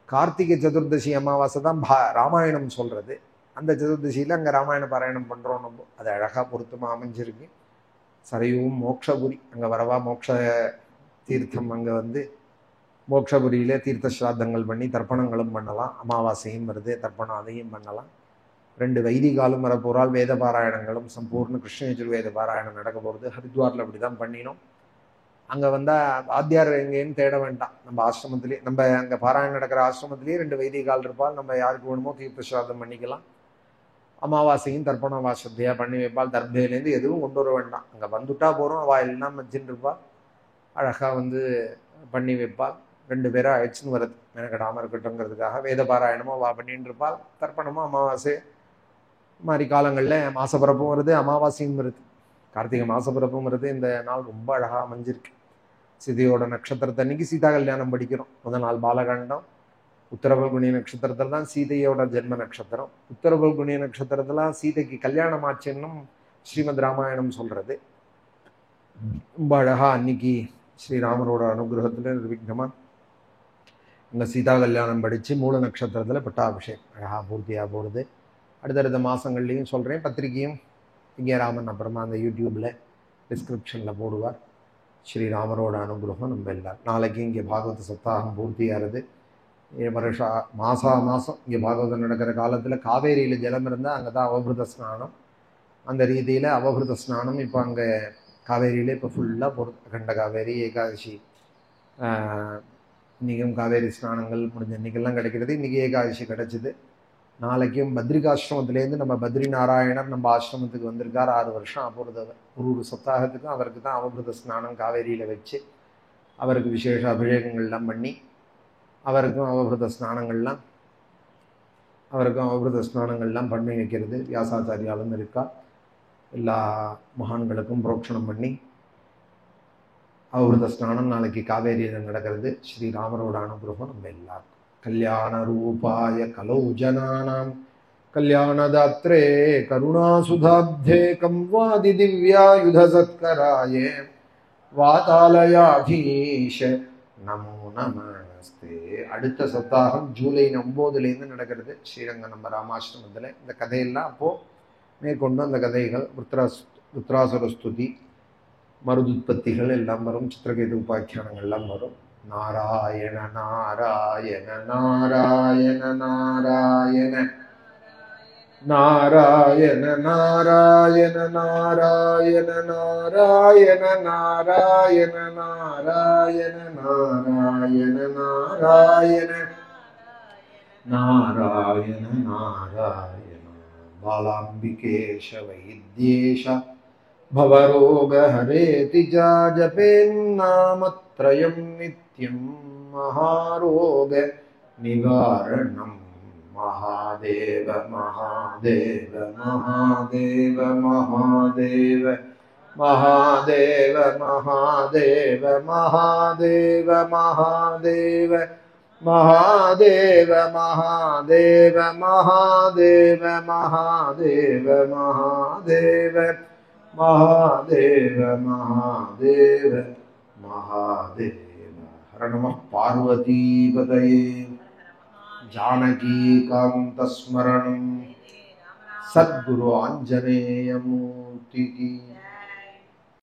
கார்த்திகை சதுர்தசி அமாவாசை தான் ராமாயணம் சொல்றது. அந்த சதுர்தசியில் அங்கே ராமாயண பாராயணம் பண்ணுறோம். நம்ம அது அழகாக பொருத்தமாக அமைஞ்சிருக்கு. சரையும் மோக்ஷபுரி அங்கே வரவா மோக்ஷ தீர்த்தம் அங்கே மோக்ஷபுரியிலே தீர்த்த ஸ்ராத்தங்கள் பண்ணி தர்ப்பணங்களும் பண்ணலாம். அமாவாசையும் வருது, தர்ப்பணம் அதையும் பண்ணலாம். 2 வைதிகாலும் வர போகிறால். வேத பாராயணங்களும் சம்பூர்ண கிருஷ்ண யஜுர்வேத பாராயணம் நடக்க போகிறது. ஹரித்வாரில் அப்படி தான் பண்ணினோம். அங்கே வந்தால் வாத்தியார் எங்கேன்னு தேட வேண்டாம். நம்ம ஆசிரமத்திலே நம்ம அங்கே பாராயணம் நடக்கிற ஆசிரமத்திலேயே 2 வைதிகால் இருப்பால். நம்ம யாருக்கு வேணுமோ தீர்த்த ஸ்ராத்தம் பண்ணிக்கலாம். அமாவாசையும் தர்ப்பணம் வாசத்தையாக பண்ணி வைப்பால். தர்பையிலேருந்து எதுவும் கொண்டு வர வேண்டாம். அங்கே வந்துட்டா போகிறோம். அவள் எல்லாம் வச்சுட்டு இருப்பாள். அழகாக பண்ணி வைப்பாள். 2 பேரை அழைச்சின்னு வருது மெனக்கடாமல் இருக்கட்டும்ங்கிறதுக்காக. வேத பாராயணமும் அவள் பண்ணிட்டு இருப்பாள். தர்ப்பணமும் அமாவாசை மாதிரி காலங்களில் மாசப்பிறப்பும் வருது, அமாவாசையும் வருது, கார்த்திகை மாசப்பிறப்பும் வருது. இந்த நாள் ரொம்ப அழகாக அமைஞ்சிருக்கு. சீதையோட நட்சத்திரத்தன்னைக்கு சீதா கல்யாணம் படிக்கிறோம். முதல் நாள் பாலகாண்டம். உத்தரபல்குனி நட்சத்திரத்தில் தான் சீதையோட ஜென்ம நட்சத்திரம். உத்தரபல்குனி நட்சத்திரத்தில் சீதைக்கு கல்யாணம் ஆச்சுன்னும் ஸ்ரீமத் ராமாயணம் சொல்கிறது. ரொம்ப அழகா அன்னைக்கு ஸ்ரீராமரோட அனுகிரகத்தில் நிர்விக்னமாக அங்கே சீதா கல்யாணம் படித்து மூல நட்சத்திரத்தில் பட்டாபிஷேகம் அழகாக பூர்த்தியாக போகிறது. அடுத்தடுத்த மாதங்கள்லேயும் சொல்கிறேன். பத்திரிகையும் இங்கே ராமன் அப்புறமா அந்த யூடியூப்பில் டிஸ்கிரிப்ஷனில் போடுவார். ஸ்ரீராமரோட அனுகிரகம் நம்ம எல்லாரும். நாளைக்கு இங்கே பாகவத சப்தாகம் பூர்த்தியாகிறது. மாதம் இங்கே பாகவதம் நடக்கிற காலத்தில் காவேரியில் ஜலம் இருந்தால் அங்கே தான் அவபிருத ஸ்நானம். அந்த ரீதியில் அவபிருத ஸ்நானம் இப்போ அங்கே காவேரியில் இப்போ ஃபுல்லாக போகிறது. அகண்ட காவேரி ஏகாதசி இன்றைக்கும் காவேரி ஸ்நானங்கள் முடிஞ்ச இன்றைக்கெல்லாம் கிடைக்கிறது. இன்றைக்கி ஏகாதசி கிடச்சிது. நாளைக்கும் பத்ரிகாசிரமத்துலேருந்து நம்ம பத்ரி நாராயணர் நம்ம ஆசிரமத்துக்கு வந்திருக்கார். 6 வருஷம் அப்பொழுது ஒரு சப்தாகத்துக்கும் அவருக்கு தான் அவபிருத ஸ்நானம் காவேரியில் வச்சு அவருக்கு விசேஷ அபிஷேகங்கள்லாம் பண்ணி அவருக்கும் அவபிருத ஸ்நானங்கள்லாம் பண்ணி வைக்கிறது. வியாசாச்சாரியாலும் இருக்கா. எல்லா மகான்களுக்கும் புரோக்ஷணம் பண்ணி அவபிருத ஸ்நானம் நாளைக்கு காவேரியில் நடக்கிறது. ஸ்ரீராமரோட அனுகிரகம் நம்ம எல்லாருக்கும். கல்யாண ரூபாய கலௌ ஜனானாம் கல்யாணதாத்ரே கருணாசுதாப்தே கம்வாதி திவ்யாயுத சத்கராயே வாதாலயாதீஷ நமோ நமஸ்தே. அடுத்த சப்தாகம் ஜூலை 9 நடக்கிறது ஸ்ரீரங்கம் நம்ம ராமாசிரமத்தில். இந்த கதையெல்லாம் அப்போது மேற்கொண்டு அந்த கதைகள் ருத்ராசுர ஸ்துதி மருதுத்பத்திகள் எல்லாம் வரும். சித்திரகேது உபாக்கியானங்கள்லாம் வரும். நாராயண நாராயண நாராயண நாராயண நாராயண நாராயண நாராயண நாராயண நாராயண நாராயண நாராயண நாராயண நாராயண நாராயண பாலாம்பிகேஷ வைத்யேஷ भवरोगहरेति जपेन्नामत्रयं नित्यं महारोग निवारणं महादेव महादेव महादेव महादेव महादेव महादेव महादेव महादेव महादेव महादेव महादेव महादेव महादेव महादेव महादेव महादेव। हर नमः पार्वतीपतये। जानकीकान्तस्मरणं सद्गुरु आञ्जनेयमूर्ति की।